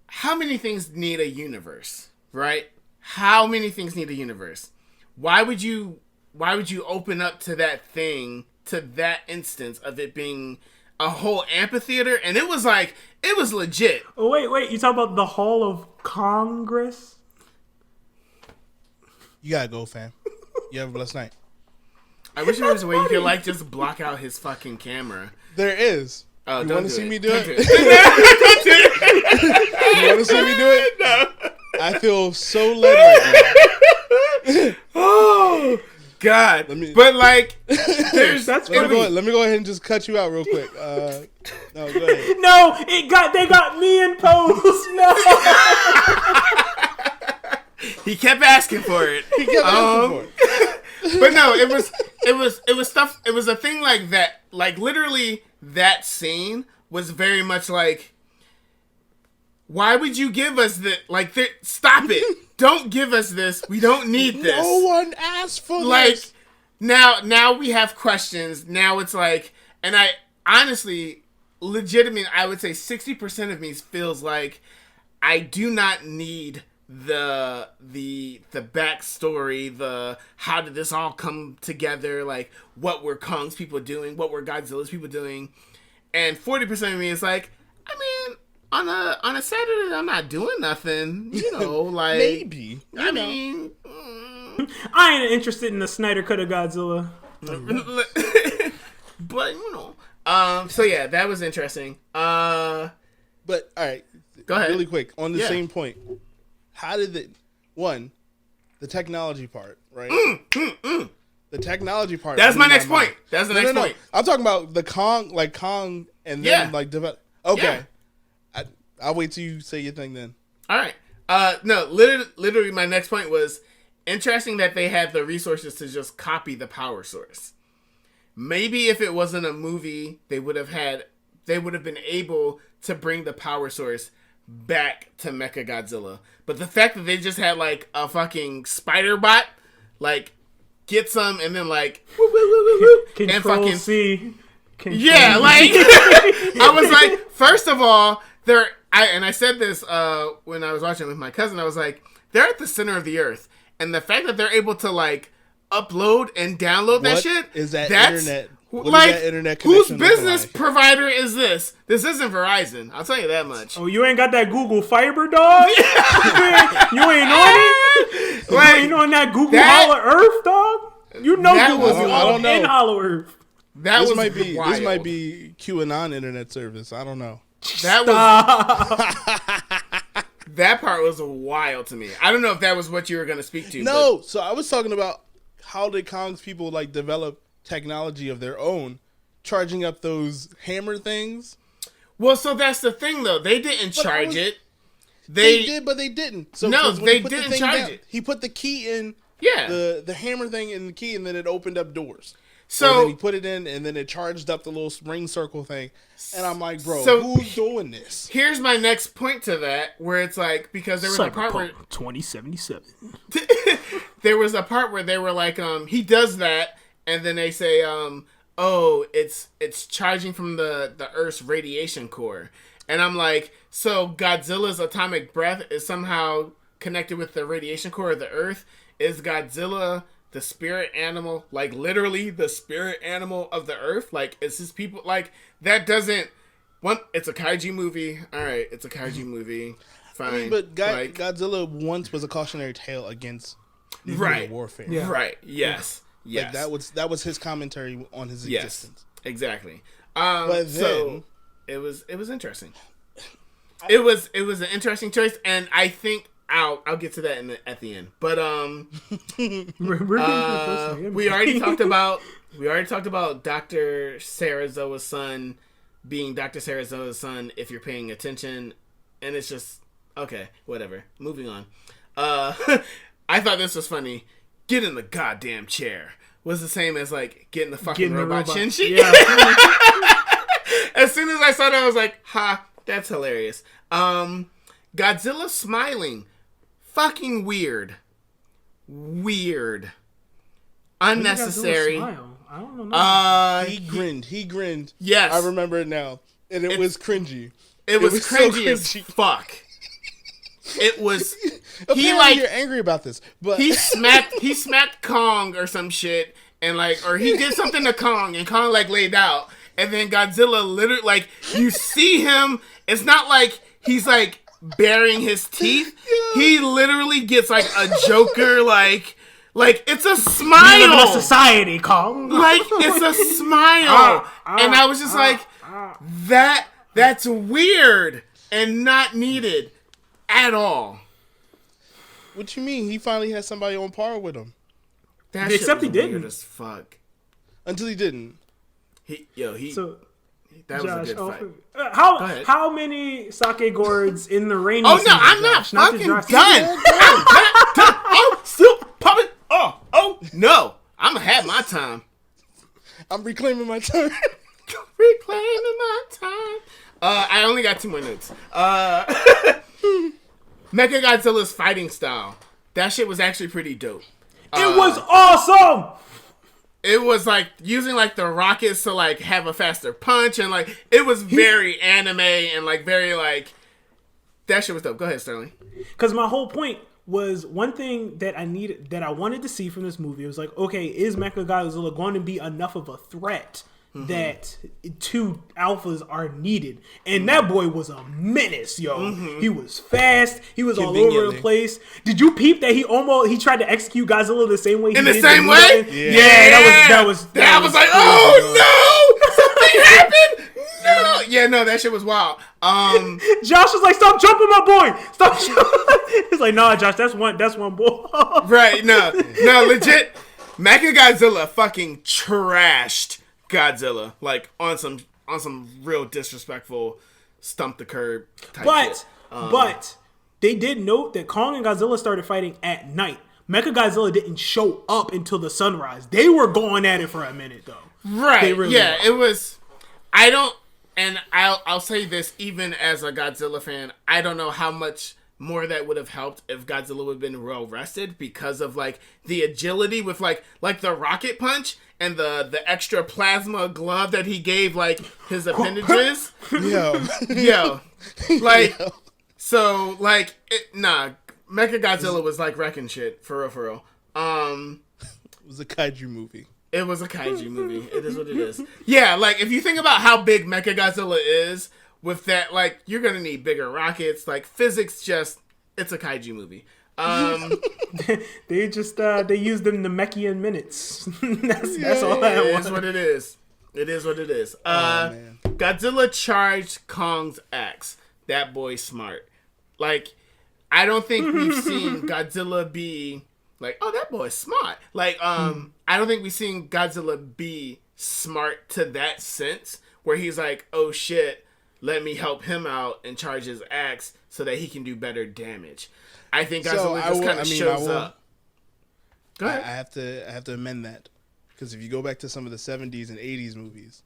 how many things need a universe, right? How many things need a universe? Why would you open up to that thing, to that instance of it being a whole amphitheater? And it was legit. Oh, wait, you talk about the Hall of Congress? You gotta go, fam. You have a blessed night. I wish there was a way you could just block out his fucking camera. There is. Oh, you want to see me do it? You want to see me do it? No. I feel so led right now. Oh God! Let me go ahead. Let me go ahead and just cut you out real quick. No, go ahead. No, they got me in pose. No. He kept asking for it. But no, it was stuff. It was a thing like that. Like literally, that scene was very much like, why would you give us this? Like, stop it! Don't give us this. We don't need this. No one asked for this. Now we have questions. Now it's like, and I honestly, legitimately, I would say 60% of me feels like I do not need the backstory, the how did this all come together, like what were Kong's people doing, what were Godzilla's people doing, and 40% of me is like, I mean, on a Saturday I'm not doing nothing, like maybe. I mean, I ain't interested in the Snyder Cut of Godzilla, but so yeah, that was interesting. But all right, go ahead, really quick on the same point. How did the technology part, right? The technology part. That's my next point. That's the next point. I'm talking about the Kong, and then develop. Okay, yeah. I'll wait till you say your thing then. All right. No, literally, my next point was interesting that they had the resources to just copy the power source. Maybe if it wasn't a movie, they would have been able to bring the power source back to Mechagodzilla. But the fact that they just had like a fucking spider bot, like get some and then like whoop, whoop, whoop, whoop, Control and fucking C. Yeah, like I was like, first of all, I said this when I was watching with my cousin. I was like, they're at the center of the earth, and the fact that they're able to like upload and download that shit is that's internet. What is Like, that internet whose connection looking business like? provider is this? This isn't Verizon. I'll tell you that much. Oh, you ain't got that Google Fiber, dog? you ain't on it? You ain't on that Google Hollow Earth, dog? You know that Google was- I don't know. in Hollow Earth. That This was might be wild. this might be QAnon internet service. I don't know. That was that part was wild to me. I don't know if that was what you were going to speak to. No, so I was talking about how did Kong's people like develop technology of their own, charging up those hammer things. Well, so that's the thing, though. They didn't charge it. They did, but they didn't. So No, 'cause when they he put the didn't thing charge down, it. He put the key in. Yeah. The hammer thing in the key, and then it opened up doors. So then he put it in, and then it charged up the little ring circle thing. And I'm like, bro, So- who's doing this? here's my next point to that, where it's like, because there was a part where 2077. there was a part where they were like, he does that, and then they say, oh, it's charging from the Earth's radiation core. And I'm like, so Godzilla's atomic breath is somehow connected with the radiation core of the Earth? Is Godzilla the spirit animal, like literally the spirit animal of the Earth? Like, is his people, like, that doesn't, it's a kaiju movie. All right, it's a kaiju movie. Fine. I mean, but like, Godzilla once was a cautionary tale against nuclear right, warfare. Yeah. right, yes, yes. Like that was his commentary on his yes, existence. exactly. But So then it was interesting. It was an interesting choice, and I think I'll get to that at the end. But we already talked about Dr. Sarazoa's son being Dr. Sarazoa's son. If you're paying attention, and it's just okay, whatever. Moving on. I thought this was funny. Get in the goddamn chair was the same as like getting the fucking robot Shinji. Yeah. As soon as I saw that, I was like, ha, that's hilarious. Godzilla smiling. Fucking weird. Weird. Unnecessary. I don't know. he grinned. Yes. I remember it now. And it was cringy. It was so cringy as cringy. fuck. It was. Apparently you're angry about this, but he smacked Kong or some shit, and like, or he did something to Kong, and Kong like laid out, and then Godzilla literally, like, you see him. It's not like he's like baring his teeth. He literally gets like a Joker, like it's a smile. We live in a society, Kong. Like, it's a smile. And I was just like, that's weird and not needed at all. what you mean? He finally had somebody on par with him. That Except shit he was didn't. weird as fuck. Until he didn't. So, That Josh, was a good fight. Go ahead. how many sake gourds in the rainy Oh, season? no, I'm not Josh? fucking to Josh. done. I'm done. I'm still pumping. Oh, no. I'm going to have my time. I'm reclaiming my turn. Reclaiming my time. I only got 2 more notes. Mechagodzilla's fighting style. That shit was actually pretty dope. It was awesome. It was like using like the rockets to like have a faster punch, and like it was very anime and like very like that shit was dope. Go ahead, Sterling. Because my whole point was one thing that I wanted to see from this movie. It was like, okay, is Mechagodzilla going to be enough of a threat that 2 alphas are needed? And that boy was a menace, yo. He was fast. He was all over the Conveniently. place. Did you peep that he tried to execute Godzilla the same way? In the same way? Yeah, that was I was like, oh no, something happened. No, yeah, no, that shit was wild. Josh was like, "Stop jumping, my boy! Stop jumping!" He's like, "Nah, Josh, that's one boy." Right? No, legit. Mechagodzilla fucking trashed Godzilla like on some real disrespectful stump the curb type shit. But they did note that Kong and Godzilla started fighting at night. Mechagodzilla didn't show up until the sunrise. They were going at it for a minute though. Right? They really Yeah, were. it was. I don't, and I'll say this even as a Godzilla fan, I don't know how much more that would have helped if Godzilla would have been well rested because of like the agility with like the rocket punch and the extra plasma glove that he gave like his appendages. Yo, like so like Mechagodzilla was like wrecking shit for real. It was a kaiju movie. It was a kaiju movie. It is what it is. Yeah, like, if you think about how big Mechagodzilla is, with that, like, you're gonna need bigger rockets. Like, physics just... It's a kaiju movie. They used them Namekian minutes. that's all that was. It is what it is. It is what it is. Man. Godzilla charged Kong's axe. That boy's smart. Like, I don't think we've seen Godzilla be like, oh, that boy's smart. Like, I don't think we've seen Godzilla be smart to that sense, where he's like, oh shit, let me help him out and charge his axe so that he can do better damage. I think Godzilla just kind of shows up. Go ahead. I have to amend that, because if you go back to some of the 70s and 80s movies,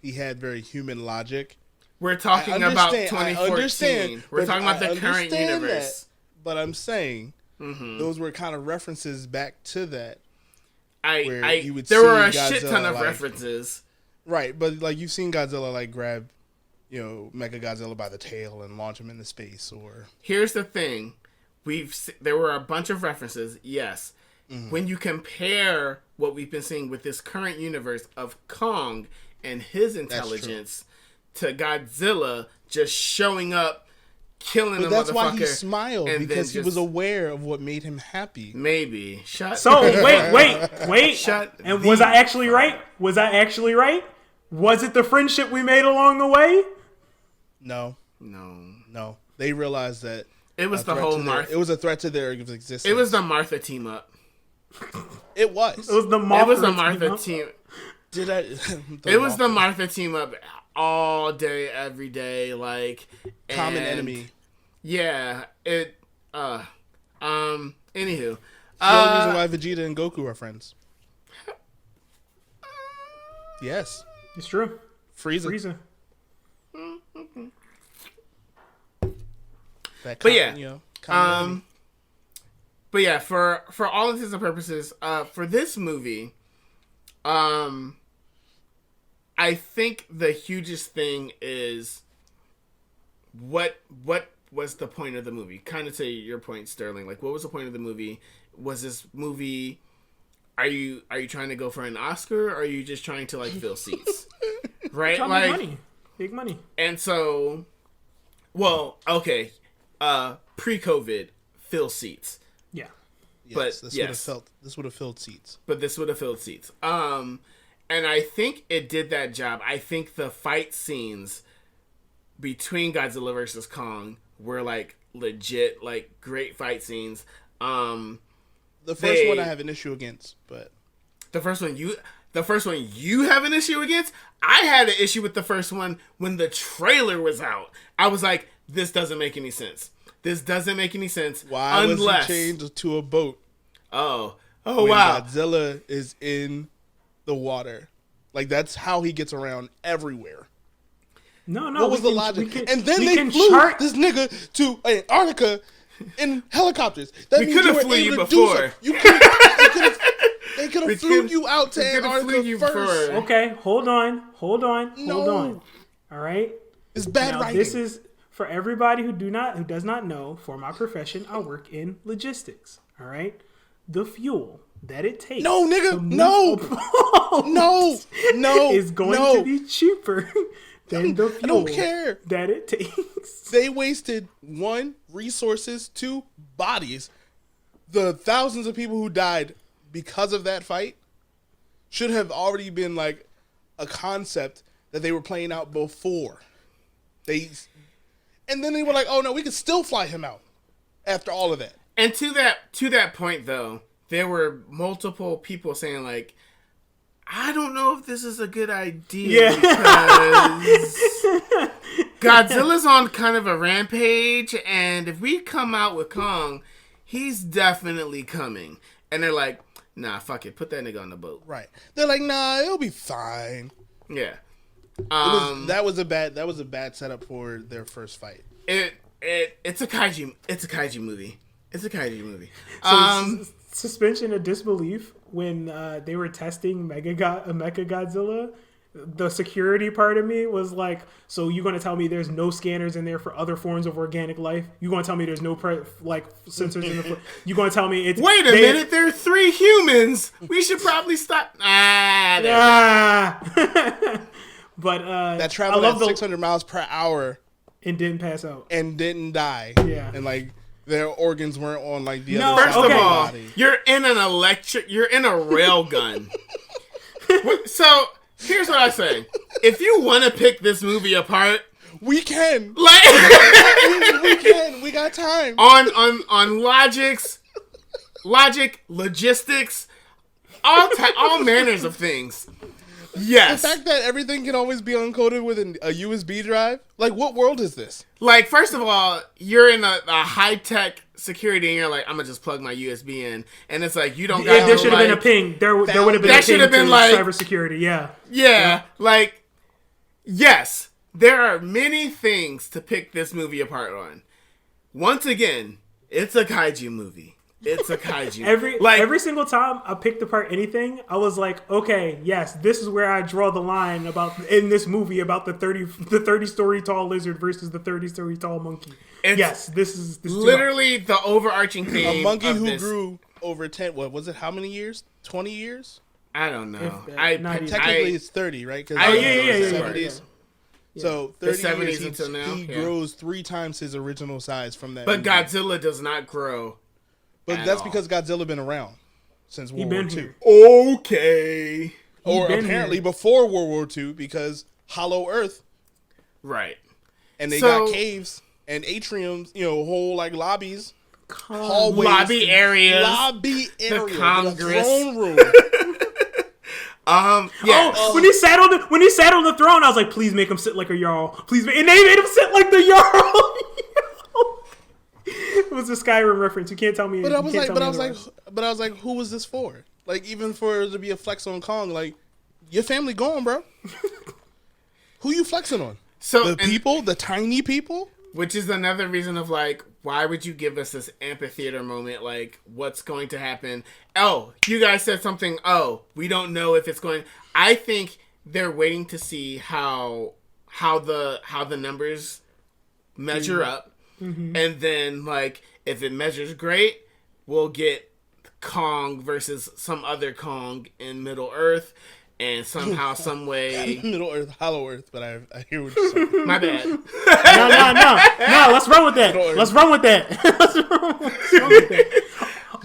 he had very human logic. We're talking about 2014. We're talking about the current universe. But I'm saying those were kind of references back to that. There were a shit ton of references. Right, but like you've seen Godzilla like grab, Mechagodzilla by the tail and launch him into space. Or here's the thing, there were a bunch of references. Yes, when you compare what we've been seeing with this current universe of Kong and his intelligence to Godzilla just showing up, killing the motherfucker. That's why he smiled, because he was aware of what made him happy. Maybe. So wait. And was I actually right? Was it the friendship we made along the way? No. They realized that it was the whole Martha. It was a threat to their existence. It was the Martha team up. It was. It was the Martha team. It was the Martha team up all day, every day, like common enemy. Yeah. Anywho. It's the only reason why Vegeta and Goku are friends. Yes. It's true. Frieza. But yeah, for all intents and purposes, for this movie, I think the hugest thing is what was the point of the movie? Kind of to your point, Sterling. Like, what was the point of the movie? Was this movie? Are you trying to go for an Oscar, or are you just trying to like fill seats? Right, like big money. And so, well, okay, pre-COVID, fill seats. Yeah. Yes, this would have filled seats. But this would have filled seats. And I think it did that job. I think the fight scenes between Godzilla versus Kong were like legit, like great fight scenes. The first one I have an issue against, but the first one you have an issue against? I had an issue with the first one when the trailer was out. I was like, this doesn't make any sense. This doesn't make any sense. Why was he changed to a boat? Oh, when wow. Godzilla is in the water. Like, that's how he gets around everywhere. No. What was the logic? And then they flew this nigga to Antarctica in helicopters. We could have flew you before. They could have flew you out to Antarctica first. Okay, hold on. All right? It's bad now, writing. This is for everybody who does not know. For my profession, I work in logistics. All right, the fuel that it takes. No, nigga, no, is going to be cheaper than the fuel. I don't care that it takes. They wasted 1, resources, 2, bodies. The thousands of people who died because of that fight should have already been like a concept that they were playing out before. And then they were like, oh no, we can still fly him out after all of that. And to that point though, there were multiple people saying like, I don't know if this is a good idea because Godzilla's on kind of a rampage, and if we come out with Kong, he's definitely coming. And they're like, nah, fuck it, put that nigga on the boat. Right. They're like, nah, it'll be fine. Yeah. That was a bad setup for their first fight. It's a kaiju movie. So suspension of disbelief when they were testing Mechagodzilla. the security part of me was like, so you're going to tell me there's no scanners in there for other forms of organic life? You're going to tell me there's no sensors in the you're going to tell me it's... Wait a minute, there are 3 humans. We should probably stop. But that traveled at 600 miles per hour and didn't pass out and didn't die. Yeah. And like their organs weren't on like the other First side of of the all, body. you're in a rail gun. So here's what I say: if you want to pick this movie apart, we can. Like we can. We got time. On logic, logistics, all manners of things. Yes. The fact that everything can always be encoded with a USB drive. Like, what world is this? Like, first of all, you're in a high-tech security and you're like, I'm going to just plug my USB in. And it's like, you don't got there should have been a ping. There would have been a ping to cybersecurity, yeah. Yeah, like, yes, there are many things to pick this movie apart on. Once again, it's a kaiju movie. It's a kaiju. Every single time I picked apart anything, I was like, okay, yes, this is where I draw the line in this movie about the 30 story tall lizard versus the 30 story tall monkey. This is literally the overarching theme. A monkey who grew over 10. What was it? How many years? 20 years? I don't know. Technically, it's 30, right? Yeah. 70s. So 30 the 70s years, until now. He grows 3 times his original size from that. But movie. Godzilla does not grow. But that's because Godzilla been around since World War II. Okay. Or apparently before World War II because Hollow Earth. Right. And they got caves and atriums, whole like lobbies, hallways. Lobby areas. The Congress. The throne room. Yeah. When he sat on the throne, I was like, please make him sit like a Jarl. And they made him sit like the Jarl. It was a Skyrim reference. You can't tell me. But I was like, who was this for? Like, even for it to be a flex on Kong, like, your family gone, bro. Who you flexing on? So the tiny people? Which is another reason of like, why would you give us this amphitheater moment? Like, what's going to happen? Oh, you guys said something. Oh, we don't know if it's going. I think they're waiting to see how the numbers measure up. Mm-hmm. And then, like, if it measures great, we'll get Kong versus some other Kong in Middle Earth, and somehow, some way... Middle Earth, Hollow Earth, but I hear what you're saying. My bad. No, let's run with that. Let's run with that.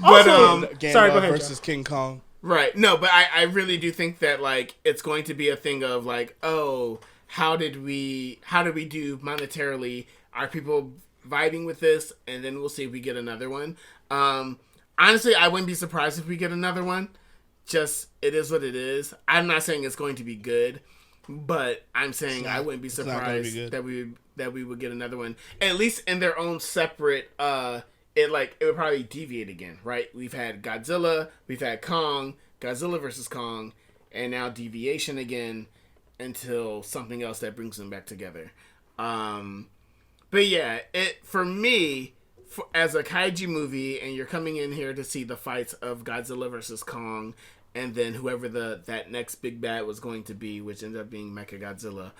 Also, sorry, go ahead, versus John. King Kong. Right. No, but I really do think that, like, it's going to be a thing of, like, oh, how did we do monetarily? Are people vibing with this? And then we'll see if we get another one. Honestly, I wouldn't be surprised if we get another one. Just, it is what it is. I'm not saying it's going to be good, but I'm saying I wouldn't be surprised that we would get another one. At least in their own separate, it would probably deviate again, right? We've had Godzilla, we've had Kong, Godzilla versus Kong, and now deviation again until something else that brings them back together. But yeah, for me, as a kaiju movie, and you're coming in here to see the fights of Godzilla versus Kong, and then whoever that next big bad was going to be, which ended up being Mechagodzilla.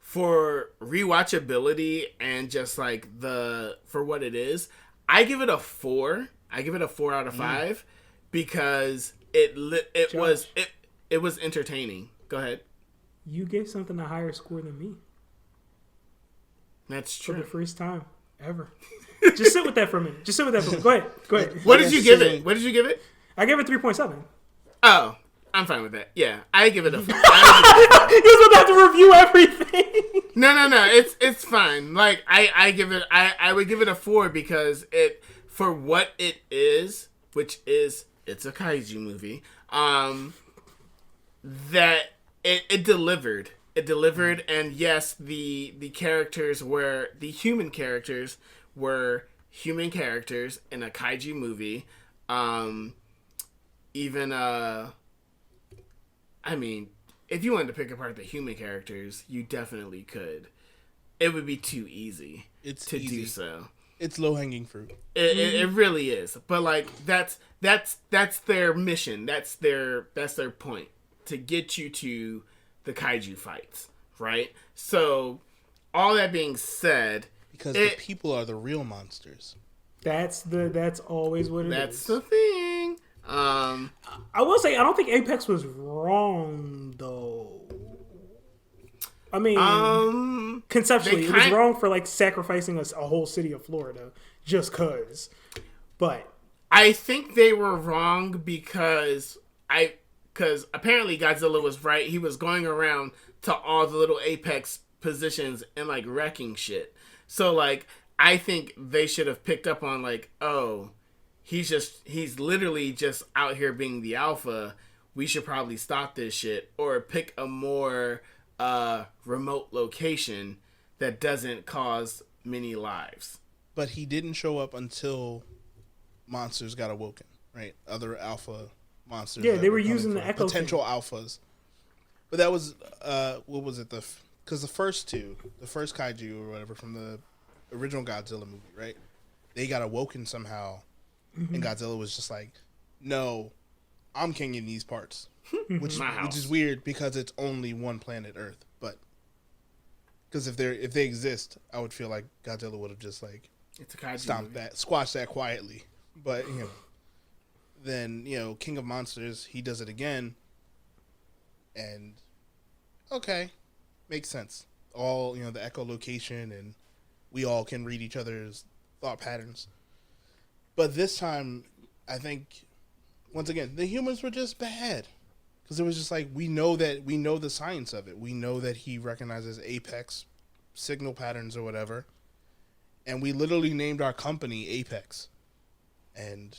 For rewatchability and just like for what it is, I give it a 4. I give it a 4 out of 5 because it was entertaining. Go ahead. You gave something a higher score than me. That's true. For the first time ever. Just sit with that for a minute. Go ahead. What did you give it? I gave it 3.7. Oh, I'm fine with that. Yeah, I give it a 4. You guys would have to review everything. No. It's fine. Like I would give it a 4 because for what it is, which is it's a kaiju movie. That it delivered. It delivered, and yes, the human characters were human characters in a kaiju movie. I mean, if you wanted to pick apart the human characters, you definitely could. It would be too easy to do so. It's low hanging fruit. It really is. But like that's their mission. That's their point. to get you to the kaiju fights, right? So, all that being said, because the people are the real monsters. That's always what it is. That's the thing. I will say I don't think Apex was wrong though. I mean, conceptually, it was wrong for like sacrificing a whole city of Florida just cause. But I think they were wrong because apparently Godzilla was right. He was going around to all the little Apex positions and like wrecking shit. So like I think they should have picked up on like, oh, he's literally just out here being the alpha. We should probably stop this shit or pick a more remote location that doesn't cause many lives. But he didn't show up until monsters got awoken, right? Other alpha monsters. Yeah, they were using the echo potential alphas. But that was what was it? Because the first kaiju or whatever from the original Godzilla movie, right? They got awoken somehow, and Godzilla was just like, "No, I'm king in these parts," which is weird because it's only one planet Earth. But because if they exist, I would feel like Godzilla would have just like squashed that quietly. But then King of Monsters, he does it again, and okay, makes sense. All the echolocation, and we all can read each other's thought patterns. But this time, I think once again the humans were just bad because it was just like we know the science of it. We know that he recognizes apex signal patterns or whatever, and we literally named our company Apex. And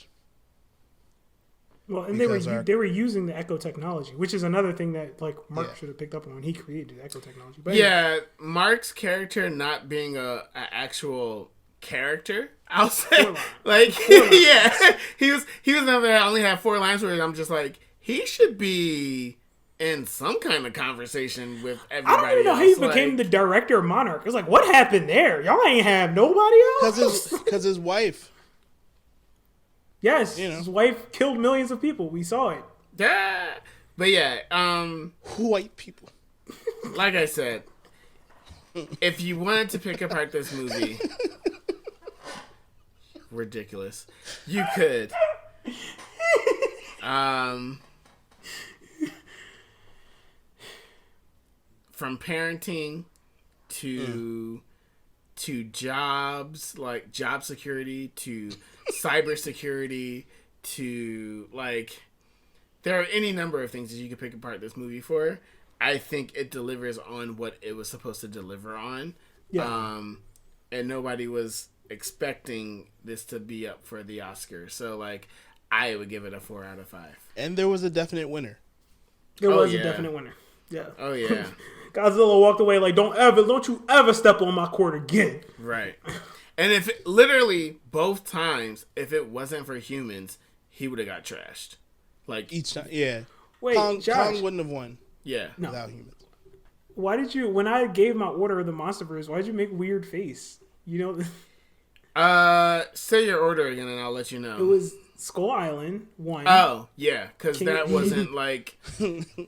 they were using the echo technology, which is another thing that like Mark should have picked up on when he created the echo technology. But yeah, Mark's character not being a actual character, I'll say, like he was never only had 4 lines where I'm just like he should be in some kind of conversation with everybody. I don't even know how he became the director of Monarch. It's like what happened there? Y'all ain't have nobody else because his wife. Yes, his wife killed millions of people. We saw it. Yeah, but white people. Like I said, if you wanted to pick apart this movie, ridiculous, you could. From parenting to jobs, like job security, to cybersecurity, to like there are any number of things that you could pick apart this movie for. I think it delivers on what it was supposed to deliver on. Yeah. And nobody was expecting this to be up for the Oscar. So like I would give it a 4 out of 5. And there was a definite winner. There was a definite winner. Yeah. Oh yeah. Godzilla walked away like, don't you ever step on my court again. Right. And if literally both times, if it wasn't for humans, he would have got trashed. Like each time, yeah. Wait, Kong Josh, wouldn't have won. Yeah, without humans. Why did you? When I gave my order of the Monsterverse, why did you make weird face? Say your order again, and I'll let you know. It was Skull Island 1. Oh yeah, because that wasn't like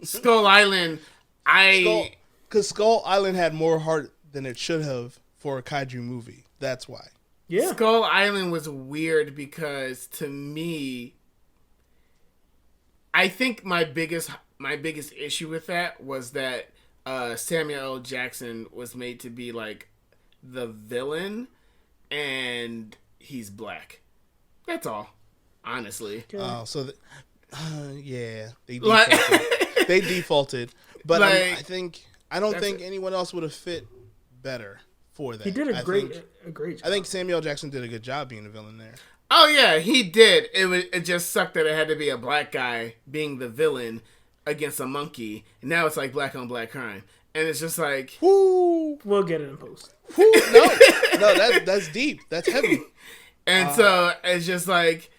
Skull Island. Because Skull Island had more heart than it should have for a kaiju movie. That's why. Yeah. Skull Island was weird because to me, I think my biggest issue with that was that Samuel L. Jackson was made to be like the villain, and he's black. That's all, honestly. Oh, so yeah, they defaulted. They defaulted, but I don't think anyone else would have fit better for that. He did a great job. I think Samuel L. Jackson did a good job being the villain there. Oh yeah, he did. It just sucked that it had to be a black guy being the villain against a monkey. And now it's like black on black crime, and it's just like, whoo, we'll get it in post. No, that's deep. That's heavy. And so it's just like,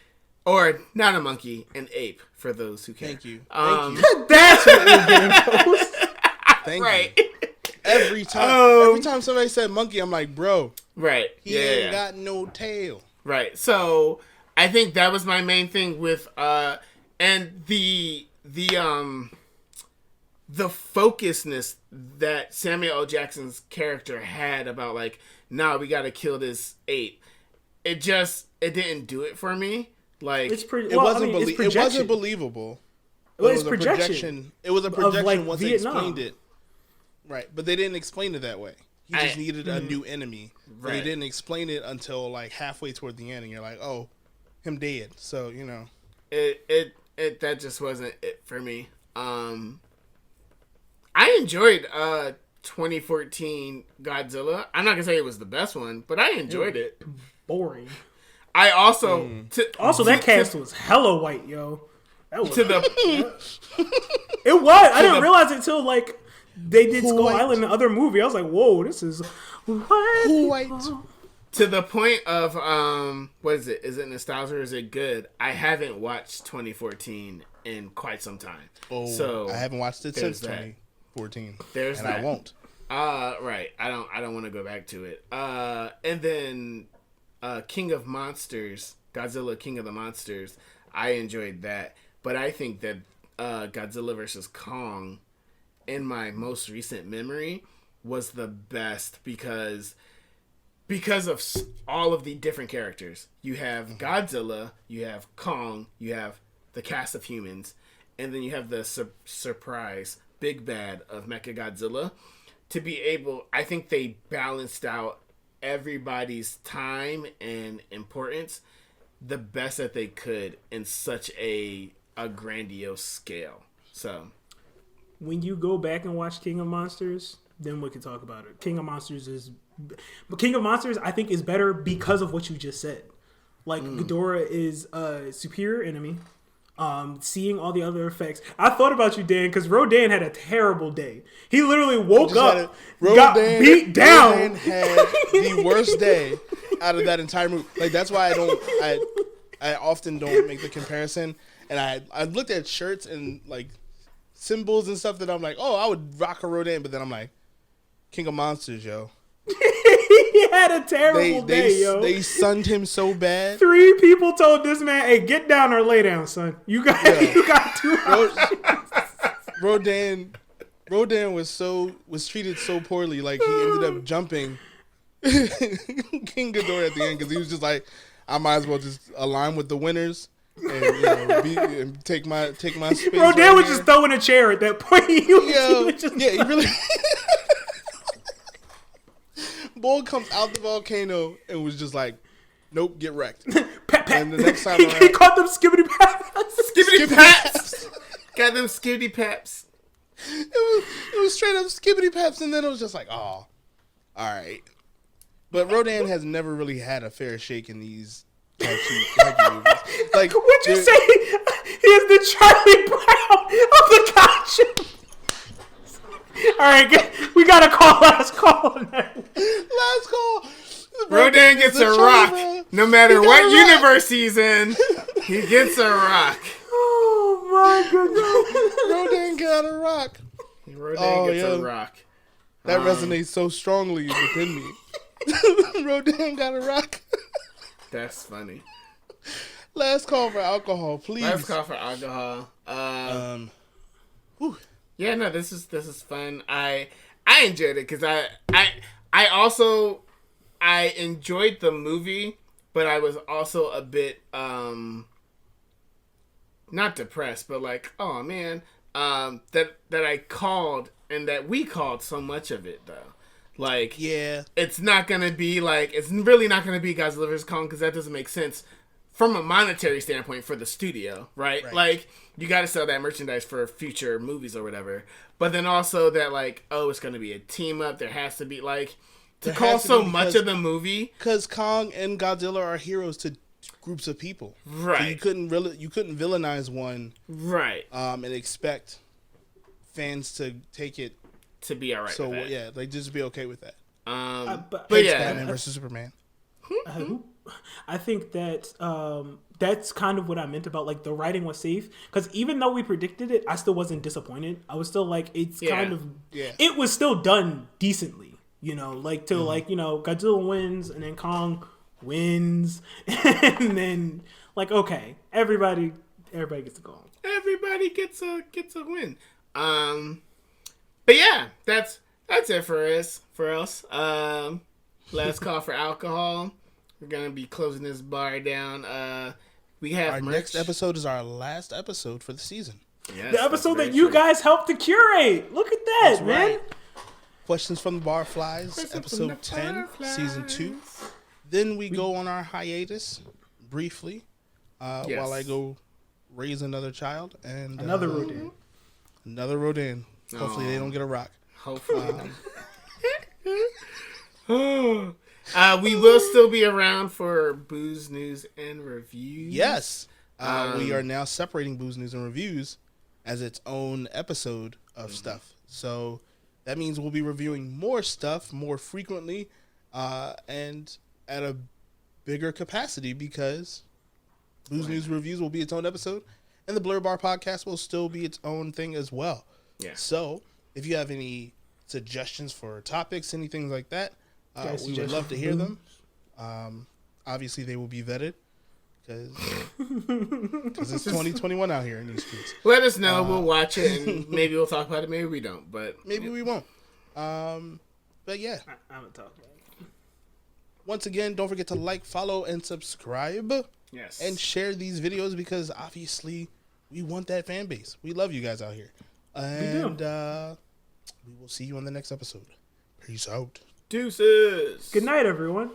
or not a monkey, an ape for those who care. Thank you. That's what we'll get in post. Thank you. Every time somebody said monkey, I'm like, bro, right? He ain't got no tail. Right. So I think that was my main thing with and the the focusedness that Samuel L. Jackson's character had about like, nah, we got to kill this ape. It didn't do it for me. Like it wasn't believable. Well, it was projection. It was a projection like once Vietnam. they explained it. Right, but they didn't explain it that way. He just needed a new enemy. Right. They didn't explain it until like halfway toward the end, and you're like, oh, him dead. So it that just wasn't it for me. I enjoyed 2014 Godzilla. I'm not gonna say it was the best one, but I enjoyed it. Boring. I also that cast was hella white, yo. That was to the it was. I didn't realize it until like they did Skull Island, the other movie. I was like, whoa, this is white. To the point of what is it? Is it nostalgia or is it good? I haven't watched 2014 in quite some time. Oh, so I haven't watched it since 2014. There's and that. I won't. Right. I don't want to go back to it. And then King of Monsters, Godzilla King of the Monsters, I enjoyed that. But I think that Godzilla vs. Kong, in my most recent memory, was the best because of all of the different characters. You have Godzilla, you have Kong, you have the cast of humans, and then you have the surprise big bad of Mechagodzilla. To be able, I think they balanced out everybody's time and importance the best that they could in such a grandiose scale. So when you go back and watch King of Monsters, then we can talk about it. King of Monsters, I think, is better because of what you just said. Like, Ghidorah is a superior enemy. Seeing all the other effects. I thought about you, Dan, because Rodan had a terrible day. He literally woke up, got beat down. Rodan had the worst day out of that entire movie. Like, that's why I often don't make the comparison. And I looked at shirts and, like, symbols and stuff that I'm like, oh, I would rock a Rodan. But then I'm like, King of Monsters, yo. He had a terrible day, yo. They sunned him so bad. 3 people told this man, hey, get down or lay down, son. You got 2 options. Rodan was treated so poorly. Like, he ended up jumping King Ghidorah at the end because he was just like, I might as well just align with the winners and take my space. Rodan was just throwing a chair at that point. He really. Bull comes out the volcano and was just like, nope, get wrecked. Pat. And the next time around, he caught them skibbity paps. Skibbity paps. Got them skibbity paps. It was straight up skibbity paps, and then it was just like, oh, all right. But Rodan has never really had a fair shake in these kaiju movies. Like, what'd you say? He is the Charlie Brown of the kaiju. All right, we got to call last call on that. Last call. Rodan gets a rock. No matter what universe he's in, he gets a rock. Oh, my goodness. Rodan got a rock. Rodan gets a rock. That resonates so strongly within me. Rodan got a rock. That's funny. Last call for alcohol, please. Last call for alcohol. Yeah, no, this is fun. I enjoyed it because I also enjoyed the movie, but I was also a bit not depressed, but like, oh man, that I called and that we called so much of it though. Like, yeah, it's really not gonna be Godzilla vs. Kong because that doesn't make sense from a monetary standpoint for the studio, right? Like, you got to sell that merchandise for future movies or whatever. But then also that, like, oh, it's going to be a team up. There has to be, like, to call so much of the movie. Because Kong and Godzilla are heroes to groups of people. Right. So you couldn't villainize one. Right. And expect fans to take it. To be all right with that. Yeah, like, just be okay with that. But yeah. Batman versus Superman. I think that that's kind of what I meant about, like, the writing was safe. Because even though we predicted it, I still wasn't disappointed. I was still like, it was still done decently, you know, like, till like, you know, Godzilla wins and then Kong wins and then, like, okay, everybody gets to go home. Everybody gets a win. But yeah, that's it for us. Last call for alcohol. We're gonna be closing this bar down. We have our merch. next episode is our last episode for the season. Yes, The episode that you guys helped to curate. Look at that, That's man. right. Questions from the Barflies, episode 10, season 2. Then we go on our hiatus briefly while I go raise another child and Another Rodin. Another Rodin. Hopefully they don't get a rock. Hopefully. We will still be around for booze news and reviews. Yes. We are now separating booze news and reviews as its own episode of stuff. So that means we'll be reviewing more stuff more frequently and at a bigger capacity because booze news reviews will be its own episode and the Blerd Bar podcast will still be its own thing as well. Yeah. So if you have any suggestions for topics, anything like that, we would love to hear them. Obviously, they will be vetted because it's 2021 out here in these streets. Let us know. We'll watch it and maybe we'll talk about it. Maybe we don't, but maybe we won't. But yeah, I'm gonna talk about it. Once again, don't forget to like, follow, and subscribe. Yes, and share these videos because obviously we want that fan base. We love you guys out here, and we will see you on the next episode. Peace out. Deuces. Good night, everyone.